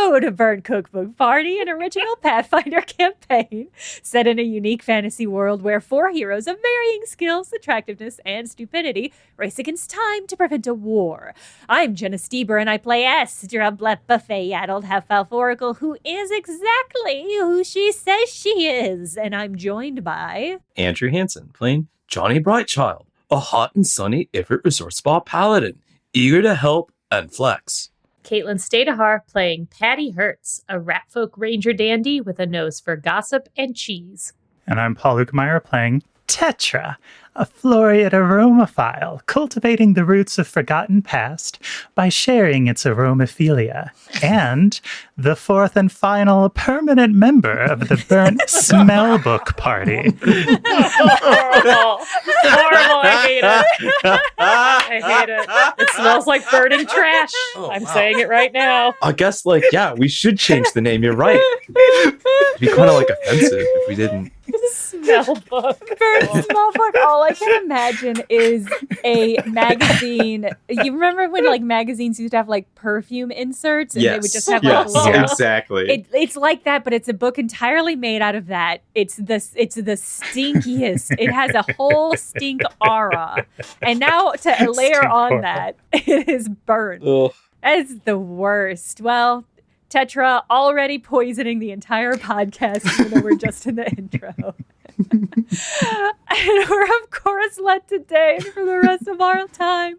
Hello to Burnt Cookbook Party, an original Pathfinder campaign set in a unique fantasy world where 4 heroes of varying skills, attractiveness, and stupidity race against time to prevent a war. I'm Jenna Stoeber, and I play S2E02, buffet-addled half-elf oracle who is exactly who she says she is. And I'm joined by... Andrew Hansen, playing Johnny Brightchild, a hot and sunny ifrit resort spa paladin, eager to help and flex. Stayduhar, playing Patty Hertz, a ratfolk ranger dandy with a nose for gossip and cheese. And I'm Paul Luetkemeyer, playing Tetra, a florid aromaphile, cultivating the roots of forgotten past by sharing its aromatophilia, and the fourth and final permanent member of the Burnt Smell Book Party. Horrible. Horrible. I hate it. I hate it. It smells like burning trash. I'm saying it right now. I guess, we should change the name. You're right. It'd be kind of offensive if we didn't. Smell book. Burnt Smell Book. All I can imagine is a magazine. You remember when magazines used to have perfume inserts, and they would just have exactly. It's like that, but it's a book entirely made out of that. It's the stinkiest. It has a whole stink aura, and now to layer on that, it is burnt. Ugh. It's the worst. Well, Tetra already poisoning the entire podcast, even though we're just in the intro. And we're, of course, led today for the rest of our time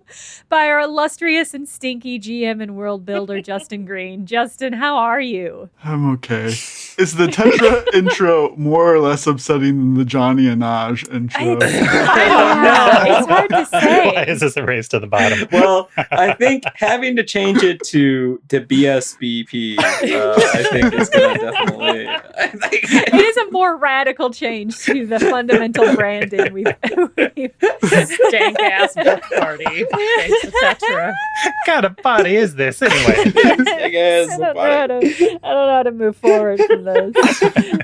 by our illustrious and stinky GM and world builder, Justin Green. Justin, how are you? I'm okay. Is the Tetra intro more or less upsetting than the Johnny and Naj intro? I don't know. It's hard to say. Why is this a race to the bottom? Well, I think having to change it to BSBP, I think is going to definitely... It is a more radical change to the fundamental branding we've Stank ass book party. Thanks to Tetra. What kind of party is this anyway? I don't know how to move forward from this.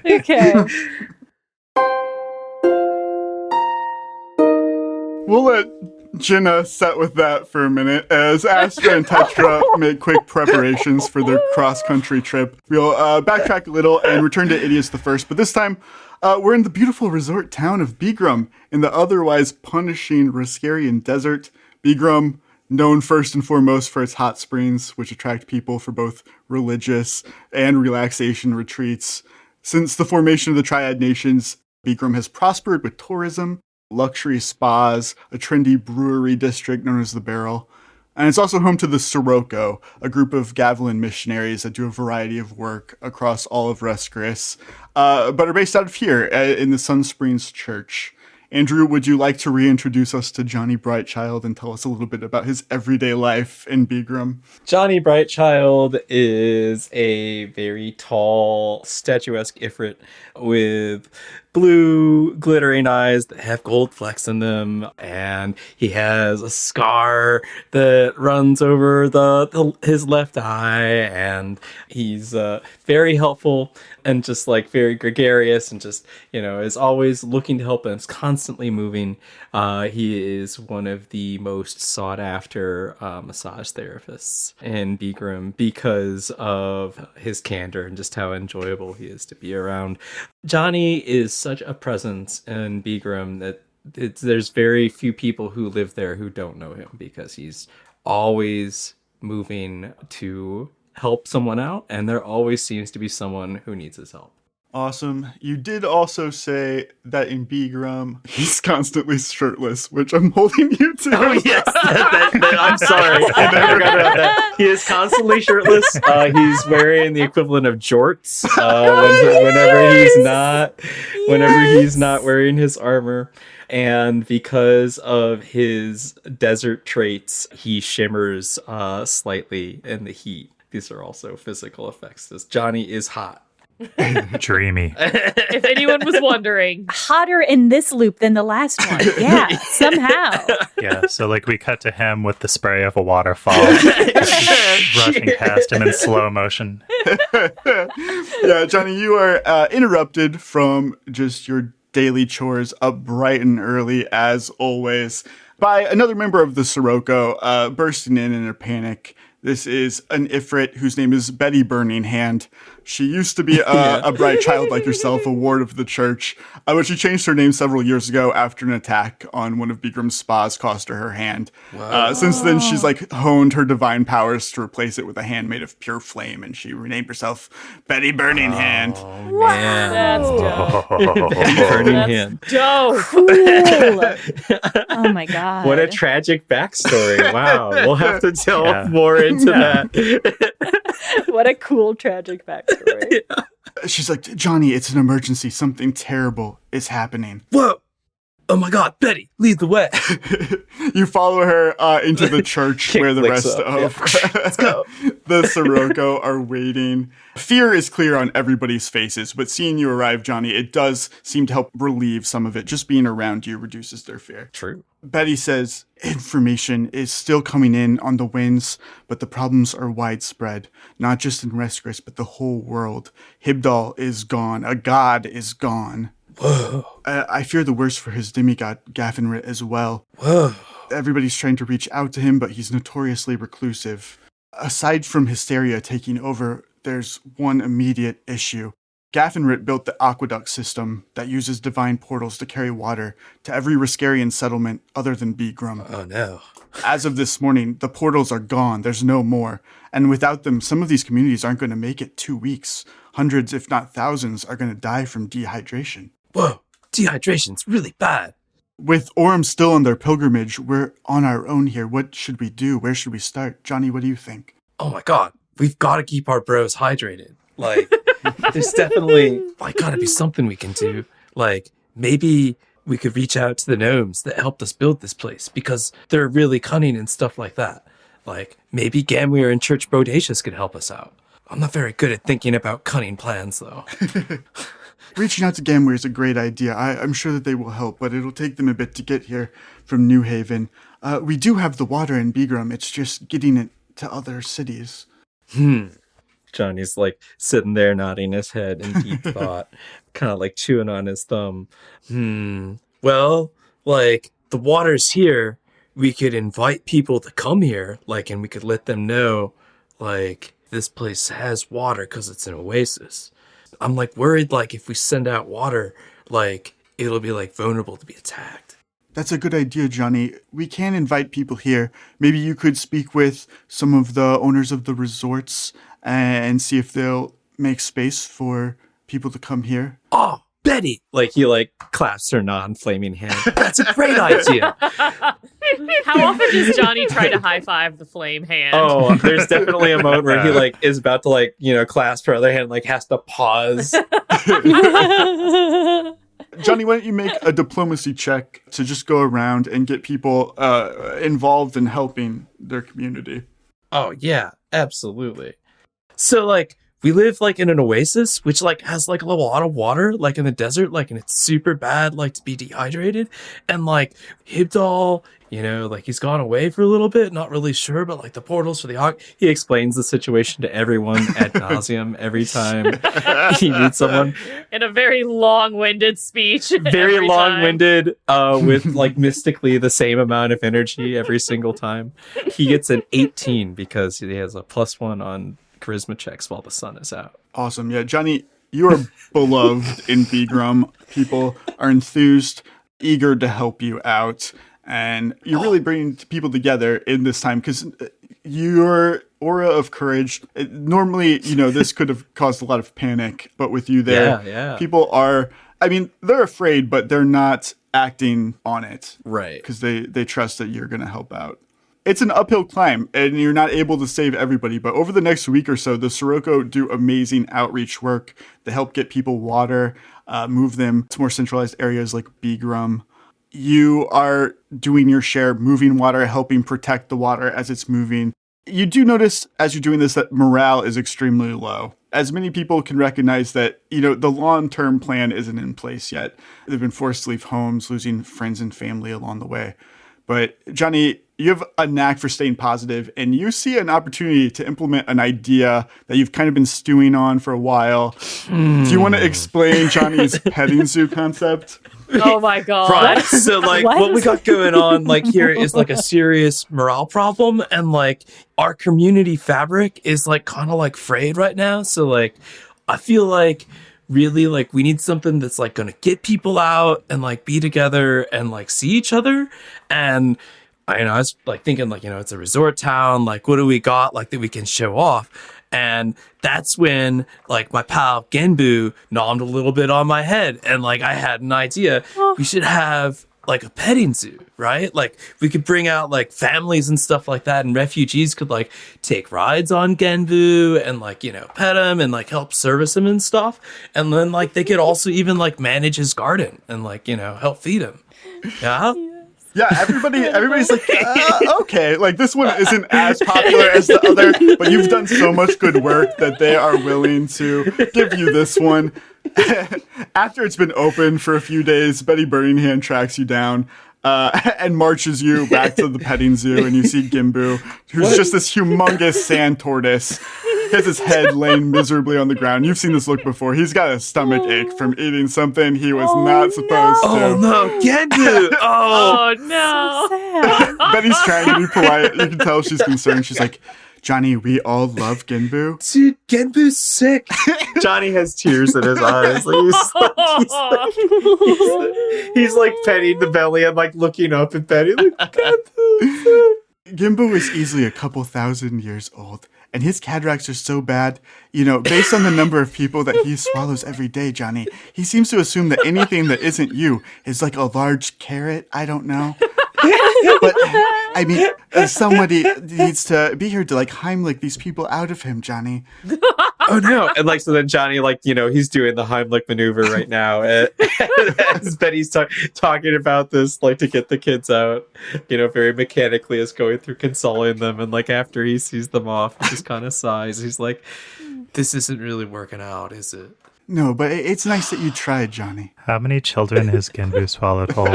Okay. We'll let Jenna set with that for a minute as Astra and Tetra make quick preparations for their cross-country trip. We'll backtrack a little and return to Idios the First, but this time we're in the beautiful resort town of Begram in the otherwise punishing Riskarian desert. Begram, known first and foremost for its hot springs, which attract people for both religious and relaxation retreats. Since the formation of the Triad Nations, Begram has prospered with tourism, luxury spas, a trendy brewery district known as the Barrel. And it's also home to the Sirocco, a group of Gavilan missionaries that do a variety of work across all of Rescaris, but are based out of here in the Sun Springs Church. Andrew, would you like to reintroduce us to Johnny Brightchild and tell us a little bit about his everyday life in Begram? Johnny Brightchild is a very tall, statuesque ifrit with blue glittering eyes that have gold flecks in them, and he has a scar that runs over his left eye, and he's very helpful and just very gregarious and just is always looking to help and is constantly moving. He is one of the most sought after massage therapists in Begram because of his candor and just how enjoyable he is to be around. Johnny is such a presence in Begram that there's very few people who live there who don't know him because he's always moving to help someone out, and there always seems to be someone who needs his help. Awesome. You did also say that in Begram, he's constantly shirtless, which I'm holding you to. Oh, yes. I'm sorry. I never got about that. He is constantly shirtless. He's wearing the equivalent of jorts whenever he's not wearing his armor. And because of his desert traits, he shimmers slightly in the heat. These are also physical effects. Johnny is hot. Dreamy. If anyone was wondering. Hotter in this loop than the last one. Yeah, somehow. Yeah, so we cut to him with the spray of a waterfall, rushing past him in slow motion. Yeah, Johnny, you are interrupted from just your daily chores up bright and early, as always, by another member of the Sirocco bursting in a panic. This is an ifrit whose name is Betti Burninghand. She used to be a Brightchild like yourself, a ward of the church, but she changed her name several years ago after an attack on one of Begram's spas cost her hand. Since then, she's like honed her divine powers to replace it with a hand made of pure flame, and she renamed herself Betti Burninghand. Oh, man. That's dope. Burning That's hand. dope. Cool. Oh my god. What a tragic backstory. Wow. We'll have to delve Yeah. more into that. What a cool tragic backstory. She's like, Johnny, it's an emergency. Something terrible is happening. Whoa. Oh my God, Betti, lead the way. You follow her into the church where the flicks rest up, of the Sirocco are waiting. Fear is clear on everybody's faces, but seeing you arrive, Johnny, it does seem to help relieve some of it. Just being around you reduces their fear. True. Betti says, information is still coming in on the winds, but the problems are widespread, not just in Rescris, but the whole world. Hibdal is gone. A god is gone. Whoa. I fear the worst for his demigod, Gaffinrit, as well. Whoa. Everybody's trying to reach out to him, but he's notoriously reclusive. Aside from hysteria taking over, there's one immediate issue. Gaffinrit built the aqueduct system that uses divine portals to carry water to every Riskarian settlement other than Begram. Oh no. As of this morning, the portals are gone. There's no more. And without them, some of these communities aren't going to make it 2 weeks. Hundreds, if not thousands, are going to die from dehydration. Whoa. Dehydration's really bad. With Orem still on their pilgrimage, we're on our own here. What should we do? Where should we start? Johnny, what do you think? Oh my God. We've got to keep our bros hydrated. Like, there's definitely, gotta be something we can do. Like, maybe we could reach out to the gnomes that helped us build this place because they're really cunning and stuff like that. Like, maybe Gamwir and Church Bodacious could help us out. I'm not very good at thinking about cunning plans, though. Reaching out to Gamwir is a great idea. I'm sure that they will help, but it'll take them a bit to get here from New Haven. We do have the water in Begram. It's just getting it to other cities. Johnny's like sitting there nodding his head in deep thought, kind of like chewing on his thumb. Well, like, the water's here. We could invite people to come here, like, and we could let them know, like, this place has water because it's an oasis. I'm like worried, like, if we send out water, like, it'll be like vulnerable to be attacked. That's a good idea, Johnny. We can invite people here. Maybe you could speak with some of the owners of the resorts and see if they'll make space for people to come here. Oh, Betti! Like, he, like, clasps her non-flaming hand. That's a great idea! How often does Johnny try to high five the flame hand? Oh, there's definitely a moment where he, like, is about to, like, you know, clasp her other hand, like, has to pause. Johnny, why don't you make a diplomacy check to just go around and get people involved in helping their community? Oh, yeah, absolutely. So, like, we live, like, in an oasis, which, like, has, like, a lot of water, like, in the desert, like, and it's super bad, like, to be dehydrated. And, like, Hibdal, you know, like, he's gone away for a little bit, not really sure, but, like, the portals for the Hawk, he explains the situation to everyone ad nauseum every time he meets someone. In a very long-winded speech. Very every long-winded, with, like, mystically the same amount of energy every single time. He gets an 18 because he has a +1 on charisma checks while the sun is out. Awesome. Yeah, Johnny, you are beloved in Begram. People are enthused, eager to help you out. And you're really bringing people together in this time because your aura of courage, normally, you know, this could have caused a lot of panic. But with you there, people are, I mean, they're afraid, but they're not acting on it. Right. Because they trust that you're going to help out. It's an uphill climb, and you're not able to save everybody. But over the next week or so, the Sirocco do amazing outreach work to help get people water, move them to more centralized areas like Begram. You are doing your share, moving water, helping protect the water as it's moving. You do notice as you're doing this that morale is extremely low. As many people can recognize that, you know, the long-term plan isn't in place yet. They've been forced to leave homes, losing friends and family along the way. But Johnny, you have a knack for staying positive, and you see an opportunity to implement an idea that you've kind of been stewing on for a while. Do you want to explain Johnny's petting zoo concept? Oh my god. Right. So like What? what we got going on like here is like a serious morale problem, and like our community fabric is like kind of like frayed right now. So like I feel like really like we need something that's like gonna get people out and like be together and like see each other. And I was like thinking like, it's a resort town, like what do we got like that we can show off? And that's when like my pal Genbu nommed a little bit on my head, and like I had an idea. We should have like a petting zoo, right? Like we could bring out like families and stuff like that, and refugees could like take rides on Genbu and like, pet him and like help service him and stuff. And then like they could also even like manage his garden and like, help feed him. Yeah. Yeah, everybody's like, okay, like this one isn't as popular as the other, but you've done so much good work that they are willing to give you this one. After it's been open for a few days, Betti Burninghand tracks you down and marches you back to the petting zoo, and you see Genbu, who's just this humongous sand tortoise. He has his head laying miserably on the ground. You've seen this look before. He's got a stomach ache from eating something he was not supposed to. Oh no, Genbu! Oh, no. Sad. Betty's trying to be polite. You can tell she's concerned. She's like, Johnny, we all love Genbu. dude, Genbu's sick. Johnny has tears in his eyes. Like, he's like petting the belly and like looking up at Betty. Like, Genbu is easily a couple thousand years old, and his cataracts are so bad, based on the number of people that he swallows every day, Johnny, he seems to assume that anything that isn't you is like a large carrot. I don't know. But, I mean, somebody needs to be here to, like, Heimlich these people out of him, Johnny. oh no. And like, so then Johnny, like, he's doing the Heimlich maneuver right now. As Betty's talking about this, like, to get the kids out, very mechanically is going through consoling them. And like, after he sees them off, he just kind of sighs. He's like, this isn't really working out, is it? No, but it's nice that you tried, Johnny. How many children has Genbu swallowed whole?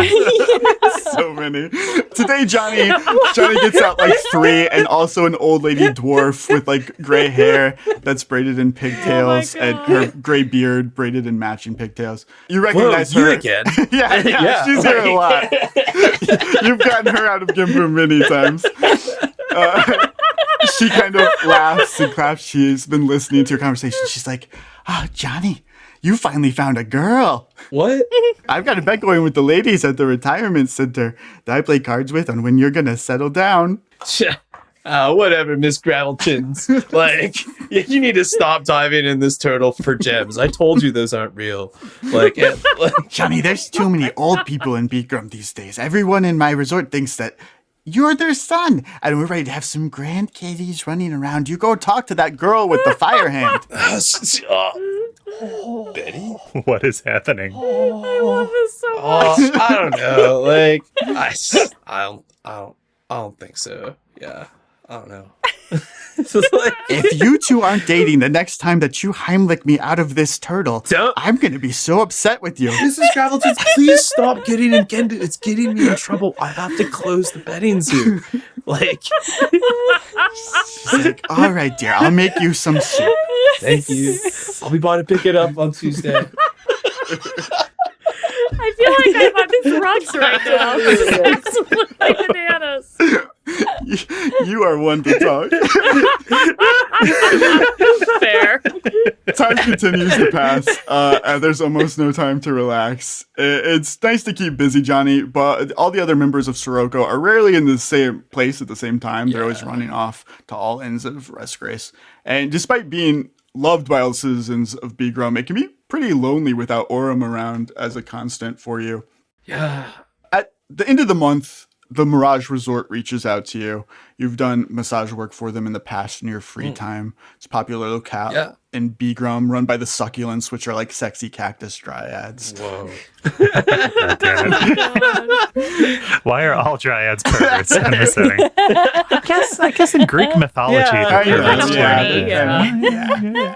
So many. Today, Johnny gets out like 3, and also an old lady dwarf with like gray hair that's braided in pigtails, and her gray beard braided in matching pigtails. You recognize her again? yeah, she's here a lot. You've gotten her out of Genbu many times. She kind of laughs and claps. She's been listening to your conversation. She's like, Johnny, you finally found a girl. What? I've got a bet going with the ladies at the retirement center that I play cards with on when you're going to settle down. Whatever, Miss Gravelchins. Like, you need to stop diving in this turtle for gems. I told you those aren't real. Like, Johnny, there's too many old people in Beacrum these days. Everyone in my resort thinks that you're their son, and we're ready to have some grandkiddies running around. You go talk to that girl with the fire hand. Betty? What is happening? I love this so much. I don't know. Like, I don't think so. Yeah, I don't know. If you two aren't dating the next time that you Heimlich me out of this turtle, I'm going to be so upset with you. Mrs. Gravelchins, please stop getting in Genbu. It's getting me in trouble. I have to close the petting zoo. Like, she's like, all right, dear, I'll make you some soup. Thank you. I'll be by to pick it up on Tuesday. I feel like I'm on these rugs right now. This is absolutely bananas. You are one to talk. Fair. Time continues to pass, and there's almost no time to relax. It's nice to keep busy, Johnny, but all the other members of Sirocco are rarely in the same place at the same time. They're always running off to all ends of Resgrace. And despite being loved by all the citizens of Beagrum, it can be pretty lonely without Aurum around as a constant for you. Yeah. At the end of the month, the Mirage Resort reaches out to you. You've done massage work for them in the past in your free time. It's a popular locale in Beagrum, run by the Succulents, which are like sexy cactus dryads. Whoa. Why are all dryads perverts in this setting? I guess in Greek mythology, the perverts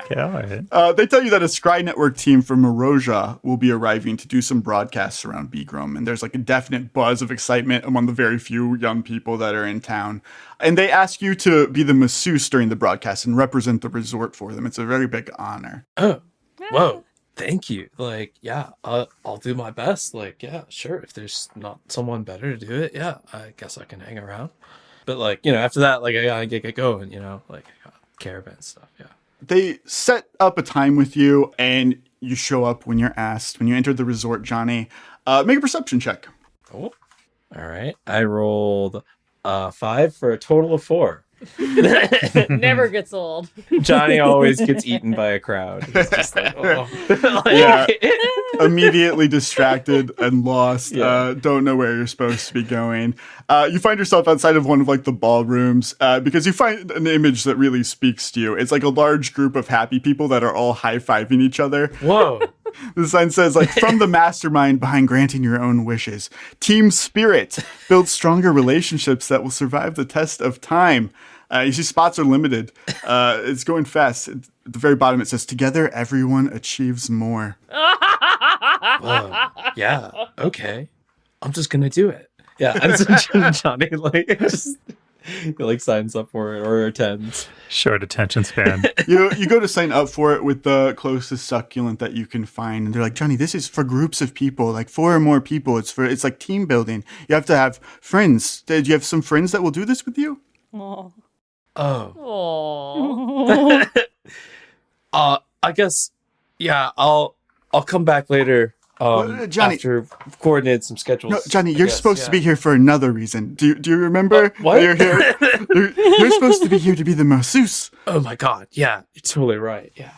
Yeah. all right. They tell you that a Scry Network team from Morosia will be arriving to do some broadcasts around Beagrum, and there's like a definite buzz of excitement among the very few young people that are in town. And they ask you to be the masseuse during the broadcast and represent the resort for them. It's a very big honor. Oh, whoa. thank you. Like, yeah, I'll do my best. Like, yeah, sure. If there's not someone better to do it, yeah, I guess I can hang around. But like, after that, like I gotta get going, like I got caravan stuff. Yeah. They set up a time with you, and you show up when you're asked. When you enter the resort, Johnny, make a perception check. Oh, all right. I rolled 5 for a total of 4. Never gets old. Johnny always gets eaten by a crowd. He's just like, oh. Yeah. Immediately distracted and lost. Yeah. Don't know where you're supposed to be going. You find yourself outside of one of like the ballrooms because you find an image that really speaks to you. It's like a large group of happy people that are all high-fiving each other. Whoa. The sign says, like, from the mastermind behind granting your own wishes. Team spirit. Build stronger relationships that will survive the test of time. You see spots are limited. It's going fast. At the very bottom, it says, together, everyone achieves more. Whoa. Yeah. Okay. I'm just going to do it. Yeah. And so Johnny, like, just he, like, signs up for it or attends. Short attention span. You go to sign up for it with the closest succulent that you can find, and they're like, Johnny, this is for groups of people, like 4 or more people. It's like team building. You have to have friends. Do you have some friends that will do this with you? Oh. Oh. I guess, yeah, I'll come back later. Johnny, after coordinate some schedules. No, Johnny, you're supposed to be here for another reason. Do you remember? What? You're here. You're supposed to be here to be the masseuse. Oh my god, yeah, you're totally right. Yeah.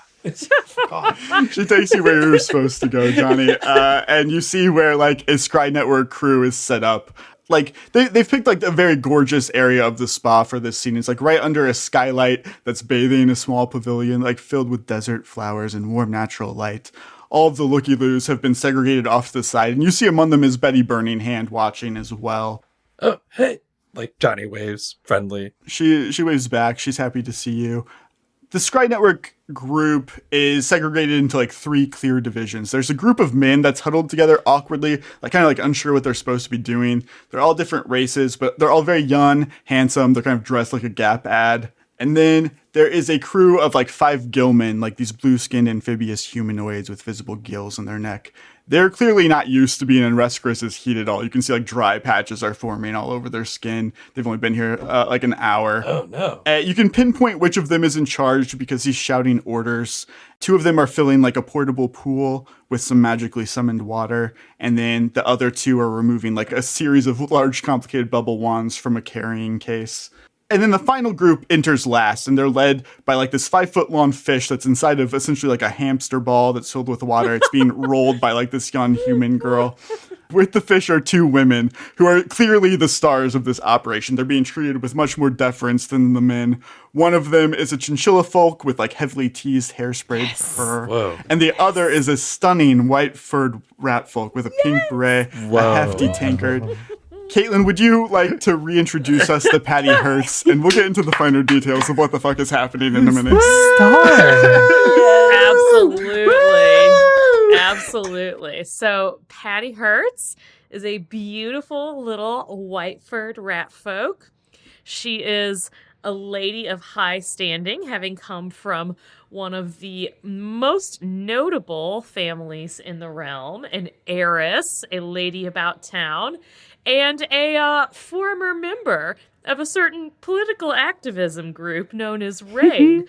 God. She takes you where you're supposed to go, Johnny, and you see where like a Scry Network crew is set up. Like they've picked like a very gorgeous area of the spa for this scene. It's like right under a skylight that's bathing a small pavilion, like filled with desert flowers and warm natural light. All of the looky-loos have been segregated off to the side, and you see among them is Betti Burninghand watching as well. Oh, hey. Like, Johnny waves, friendly. She waves back. She's happy to see you. The Scry Network group is segregated into like 3 clear divisions. There's a group of men that's huddled together awkwardly, like kind of like unsure what they're supposed to be doing. They're all different races, but they're all very young, handsome. They're kind of dressed like a Gap ad. And then there is a crew of like 5 gillmen, like these blue-skinned amphibious humanoids with visible gills on their neck. They're clearly not used to being in Rescris's heat at all. You can see like dry patches are forming all over their skin. They've only been here like an hour. Oh, no. You can pinpoint which of them is in charge because he's shouting orders. 2 of them are filling like a portable pool with some magically summoned water. And then the other 2 are removing like a series of large complicated bubble wands from a carrying case. And then the final group enters last, and they're led by like this 5-foot-long fish that's inside of essentially like a hamster ball that's filled with water. It's being rolled by like this young human girl. With the fish are 2 women who are clearly the stars of this operation. They're being treated with much more deference than the men. One of them is a chinchilla folk with like heavily teased hairsprayed fur. Whoa. And the other is a stunning white-furred rat folk with a pink beret, a hefty tankard. Caitlin, would you like to reintroduce us to Patty Hertz? And we'll get into the finer details of what the fuck is happening in a minute. Absolutely. Absolutely. So Patty Hertz is a beautiful little white-furred rat folk. She is a lady of high standing, having come from one of the most notable families in the realm, an heiress, a lady about town, and a former member of a certain political activism group known as RAID.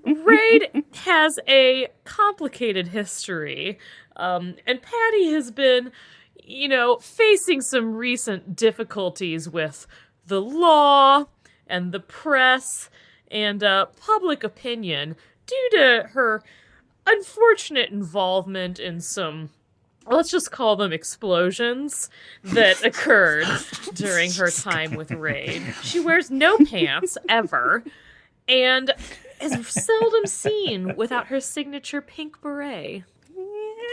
RAID has a complicated history, and Patty has been, facing some recent difficulties with the law and the press and public opinion due to her unfortunate involvement in some, let's just call them explosions, that occurred during her time with Raid. She wears no pants, ever, and is seldom seen without her signature pink beret.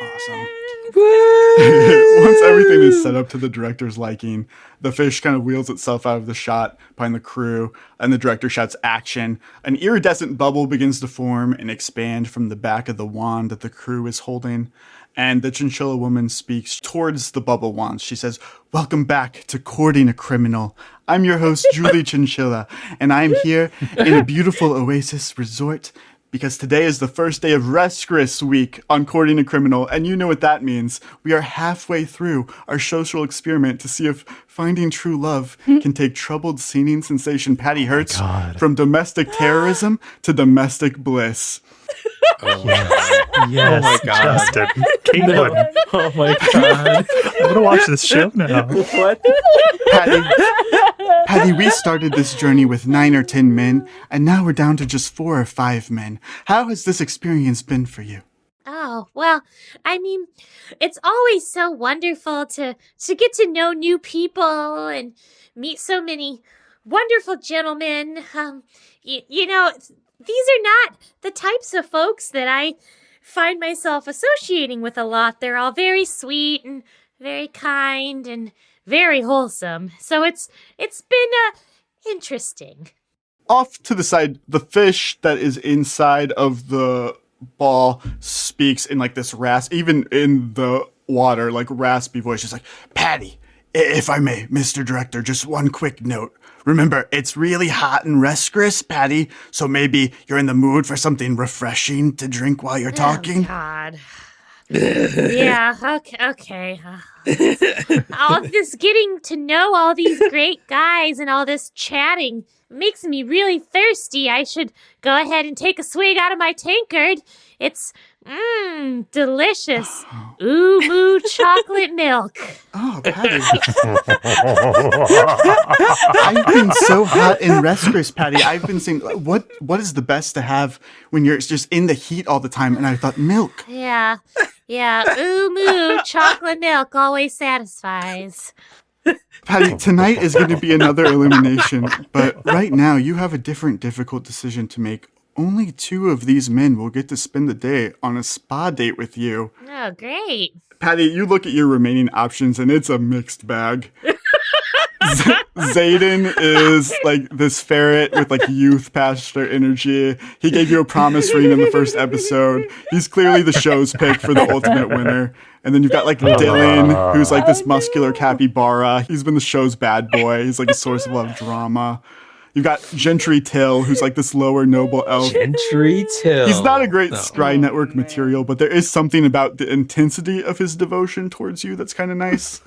Awesome. Once everything is set up to the director's liking, the fish kind of wheels itself out of the shot behind the crew, and the director shouts action. An iridescent bubble begins to form and expand from the back of the wand that the crew is holding. And the chinchilla woman speaks towards the bubble wands. She says, "Welcome back to Courting a Criminal. I'm your host, Julie Chinchilla, and I'm here in a beautiful oasis resort because today is the first day of Rescris Week on Courting a Criminal, and you know what that means. We are halfway through our social experiment to see if finding true love can take troubled seeming sensation Patty Hertz from domestic terrorism to domestic bliss. Oh, Yes, my God. Justin. Caitlin. oh my God. I'm going to watch this show now. What? Patty, we started this journey with 9 or 10 men, and now we're down to just 4 or 5 men. How has this experience been for you? Oh, well, I mean, it's always so wonderful to get to know new people and meet so many wonderful gentlemen. You know, these are not the types of folks that I find myself associating with a lot. They're all very sweet and very kind and very wholesome. So it's been interesting. Off to the side, the fish that is inside of the ball speaks in like this even in the water, like raspy voice. She's like, Patty, if I may, Mr. Director, just one quick note. Remember, it's really hot in Rescris, Patty, so maybe you're in the mood for something refreshing to drink while you're talking. Oh, God. Yeah, okay. All this getting to know all these great guys and all this chatting makes me really thirsty. I should go ahead and take a swig out of my tankard. It's, delicious. Moo chocolate milk. Oh, Patty. I've been so hot in Rescris, Patty. I've been saying, what is the best to have when you're just in the heat all the time? And I thought, milk. Yeah. Moo chocolate milk always satisfies. Patty, tonight is going to be another elimination, but right now you have a different difficult decision to make. Only 2 of these men will get to spend the day on a spa date with you. Oh, great. Patty, you look at your remaining options and it's a mixed bag. Zayden is like this ferret with like youth pastor energy. He gave you a promise ring in the first episode. He's clearly the show's pick for the ultimate winner. And then you've got like Dylan, who's like this muscular capybara. He's been the show's bad boy. He's like a source of a lot of drama. You've got Gentry Till, who's like this lower noble elf. Gentry Till. He's not a great Scry Network material, but there is something about the intensity of his devotion towards you that's kind of nice.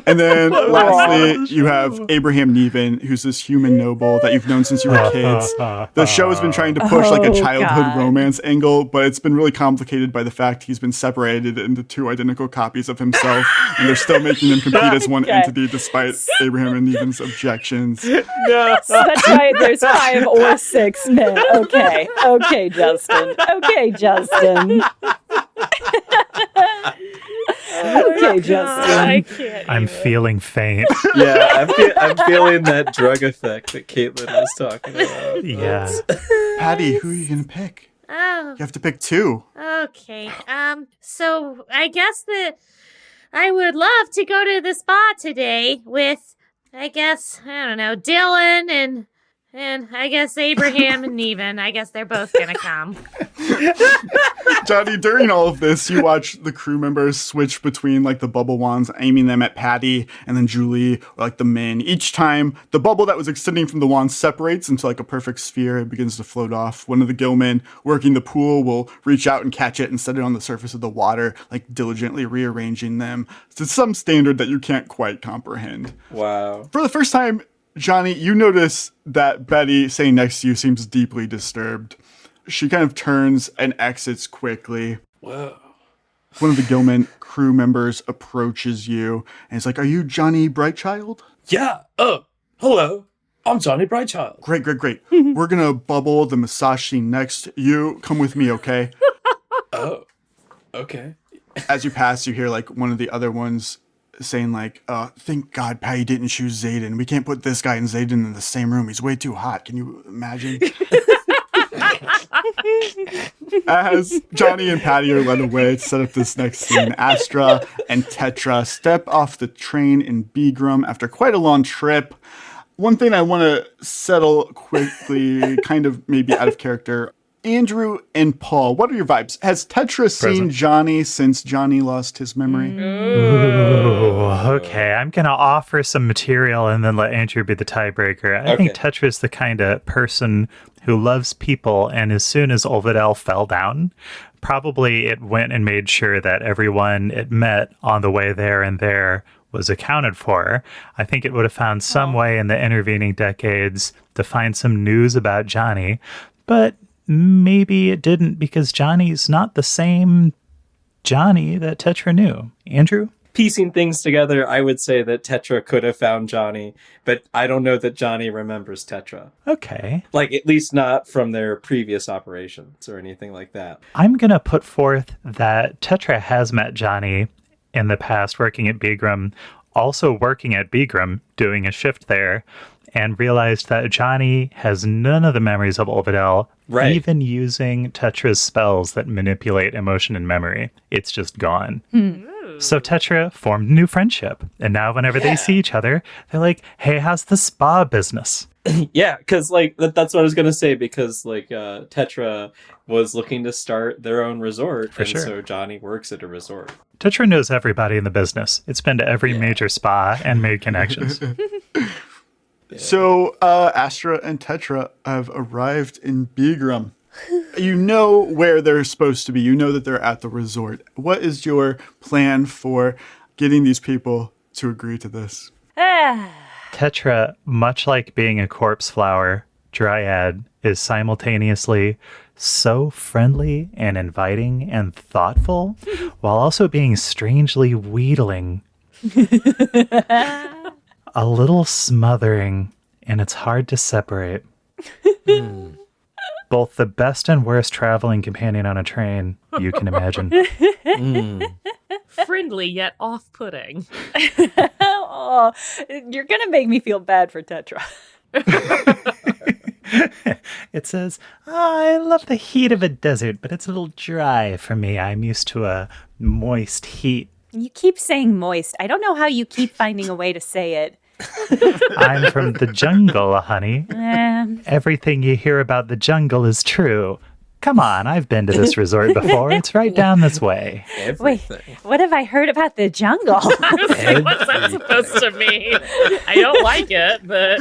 And then lastly, you have Abraham Neven, who's this human noble that you've known since you were kids. The show has been trying to push like a childhood romance angle, but it's been really complicated by the fact he's been separated into 2 identical copies of himself, and they're still making them compete as one entity despite Abraham and Neven's objections. No. So that's why there's 5 or 6 men. Okay, Justin. Okay, Justin. I can't. I'm feeling faint. Yeah, I'm feeling that drug effect that Caitlin was talking about. Yeah. Patty, who are you going to pick? Oh, You have to pick 2. okay. So I guess that I would love to go to the spa today with, I guess, I don't know, Dylan and I guess Abraham and Neven. I guess they're both gonna come. Johnny, during all of this, you watch the crew members switch between like the bubble wands, aiming them at Patty and then Julie, or like the men. Each time, the bubble that was extending from the wand separates into like a perfect sphere and begins to float off. One of the gillmen working the pool will reach out and catch it and set it on the surface of the water, like diligently rearranging them to some standard that you can't quite comprehend. Wow. For the first time, Johnny, you notice that Betty sitting next to you seems deeply disturbed. She kind of turns and exits quickly. Whoa. One of the Gilman crew members approaches you and is like, "Are you Johnny Brightchild?" Yeah. Oh, hello. I'm Johnny Brightchild. Great. We're going to bubble the massage scene next. You come with me, okay? Oh, okay. As you pass, you hear like one of the other ones saying like, thank God Patty didn't choose Zayden. We can't put this guy and Zayden in the same room. He's way too hot. Can you imagine? As Johnny and Patty are led away to set up this next scene, Astra and Tetra step off the train in Begram after quite a long trip. One thing I want to settle quickly, kind of maybe out of character. Andrew and Paul, what are your vibes? Has Tetra seen Johnny since Johnny lost his memory? Ooh, okay. I'm going to offer some material and then let Andrew be the tiebreaker. I think Tetra's the kind of person who loves people, and as soon as Olvidel fell down, probably it went and made sure that everyone it met on the way there and there was accounted for. I think it would have found some way in the intervening decades to find some news about Janni, but maybe it didn't because Johnny's not the same Janni that Tetra knew. Andrew? Piecing things together, I would say that Tetra could have found Janni, but I don't know that Janni remembers Tetra. Okay. Like, at least not from their previous operations or anything like that. I'm going to put forth that Tetra has met Janni in the past working at Begram, also working at Begram, doing a shift there, and realized that Janni has none of the memories of Olvidel, Right. even using Tetra's spells that manipulate emotion and memory. It's just gone. So Tetra formed a new friendship. And now whenever they see each other, they're like, hey, how's the spa business? Yeah, because, like, that's what I was going to say, because, like, Tetra was looking to start their own resort, For sure. so Janni works at a resort. Tetra knows everybody in the business. It's been to every major spa and made connections. So Astra and Tetra have arrived in Begram. You know where they're supposed to be. You know that they're at the resort. What is your plan for getting these people to agree to this? Tetra, much like being a corpse flower, Dryad is simultaneously so friendly and inviting and thoughtful, while also being strangely wheedling. A little smothering, and it's hard to separate. Both the best and worst traveling companion on a train you can imagine. Friendly yet off-putting. Oh, you're going to make me feel bad for Tetra. It says, I love the heat of a desert, but it's a little dry for me. I'm used to a moist heat. You keep saying moist. I don't know how you keep finding a way to say it. I'm from the jungle, honey. Everything you hear about the jungle is true. Come on, I've been to this resort before. It's right down this way. Everything. Wait, what have I heard about the jungle? I was like, what's that supposed to mean? I don't like it, but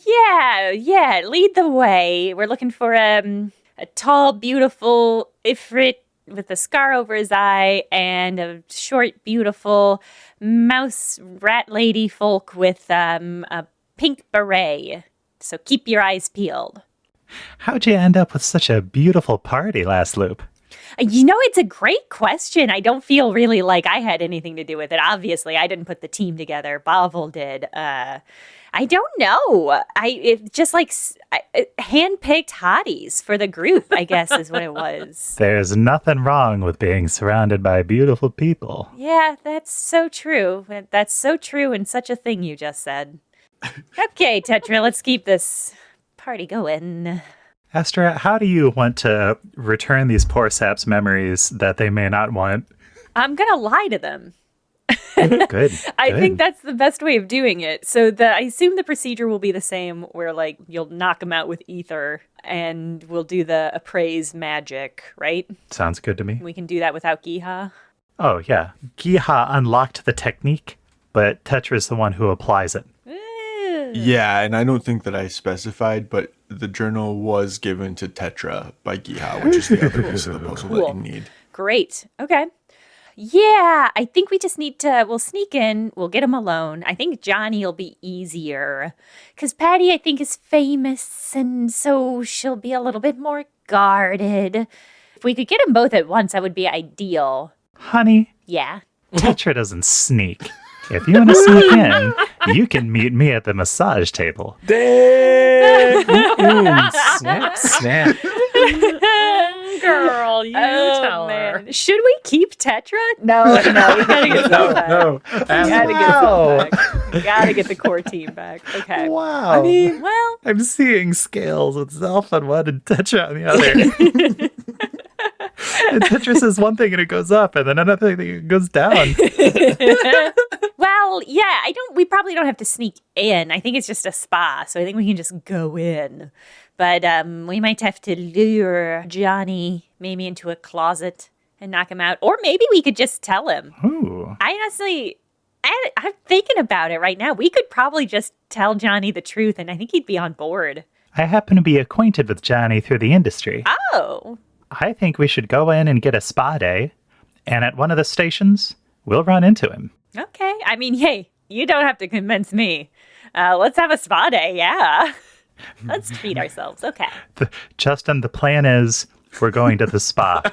yeah, lead the way. We're looking for a tall, beautiful ifrit with a scar over his eye and a short, beautiful mouse rat lady folk with a pink beret. So keep your eyes peeled. How'd you end up with such a beautiful party last loop? You know, it's a great question. I don't feel really like I had anything to do with it. Obviously, I didn't put the team together. Bavel did. I don't know. It just like handpicked hotties for the group, I guess is what it was. There's nothing wrong with being surrounded by beautiful people. Yeah, that's so true. That's so true and such a thing you just said. Okay, Tetra, let's keep this party going. Astra, how do you want to return these poor saps memories that they may not want? I'm going to lie to them. Good. I think that's the best way of doing it. So I assume the procedure will be the same where like you'll knock them out with ether and we'll do the appraise magic, right? Sounds good to me. We can do that without Giha. Oh, yeah. Giha unlocked the technique, but Tetra's the one who applies it. Yeah, and I don't think that I specified, but the journal was given to Tetra by Giha, which is the other piece of the puzzle that you need. Great. Okay. Yeah, I think we just need to, we'll sneak in, we'll get him alone. I think Janni will be easier. Because Patty, I think, is famous, and so she'll be a little bit more guarded. If we could get them both at once, that would be ideal. Honey, Yeah. Tetra doesn't sneak. If you want to sneak in, you can meet me at the massage table. Snap, snap. girl, you tell her. Should we keep Tetra? No, we gotta get some back. No. We gotta get some back. We gotta get the core team back. Okay. Wow. I mean, well, I'm seeing scales with Zelf on one and Tetra on the other. And Tetra says one thing and it goes up, and then another thing it goes down. well, yeah, we probably don't have to sneak in. I think it's just a spa, so I think we can just go in. But we might have to lure Janni maybe into a closet and knock him out. Or maybe we could just tell him. Ooh. I honestly, I'm thinking about it right now. We could probably just tell Johnny the truth, and I think he'd be on board. I happen to be acquainted with Johnny through the industry. Oh. I think we should go in and get a spa day, and at one of the stations, we'll run into him. Okay. I mean, hey, you don't have to convince me. Let's have a spa day, yeah. Let's treat ourselves, okay. Justin, the plan is we're going to the spa. The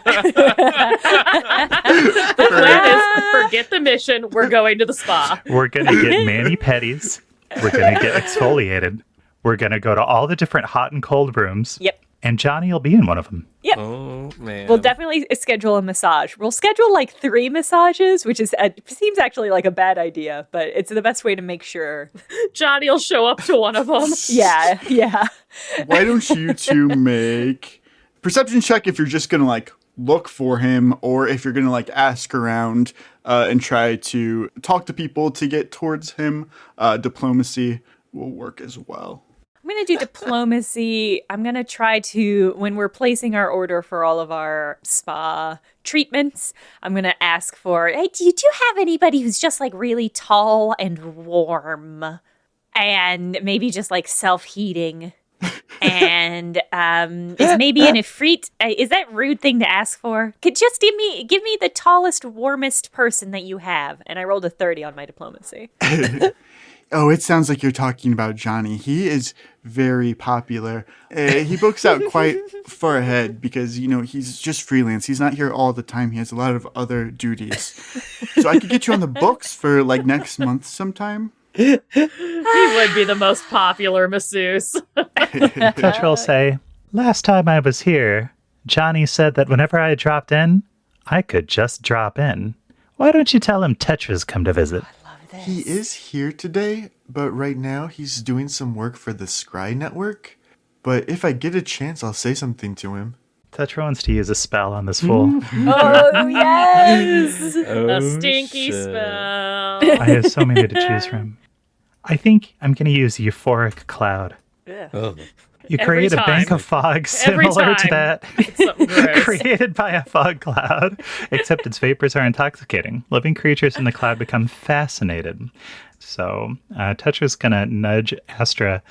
plan is forget the mission. We're going to the spa. We're going to get mani-pedis. We're going to get exfoliated. We're going to go to all the different hot and cold rooms. Yep. And Johnny will be in one of them. Yep. Oh, man. We'll definitely schedule a massage. We'll schedule like 3 massages, which seems actually like a bad idea, but it's the best way to make sure. Johnny will show up to one of them. Yeah. Why don't you two make perception check if you're just going to like look for him, or if you're going to like ask around and try to talk to people to get towards him. Diplomacy will work as well. I'm going to do diplomacy. I'm going to try to, when we're placing our order for all of our spa treatments, I'm going to ask for, hey, do you have anybody who's just like really tall and warm and maybe just like self-heating? And is maybe an ifrit? Is that rude thing to ask for? Could just give me the tallest, warmest person that you have. And I rolled a 30 on my diplomacy. Oh, it sounds like you're talking about Johnny. He is very popular. He books out quite far ahead because, you know, he's just freelance. He's not here all the time. He has a lot of other duties. So I could get you on the books for like next month sometime. He would be the most popular masseuse. Tetra will say, last time I was here, Johnny said that whenever I dropped in, I could just drop in. Why don't you tell him Tetra's come to visit? He is here today, but right now he's doing some work for the Scry Network. But if I get a chance, I'll say something to him. Tetra wants to use a spell on this fool. Oh, yes! A stinky spell. I have so many to choose from. I think I'm going to use Euphoric Cloud. Oh. You Every create a time. bank of fog Every similar to time. that. It's something gross. Created by a fog cloud, except its vapors are intoxicating. Living creatures in the cloud become fascinated. So Tetra's going to nudge Astra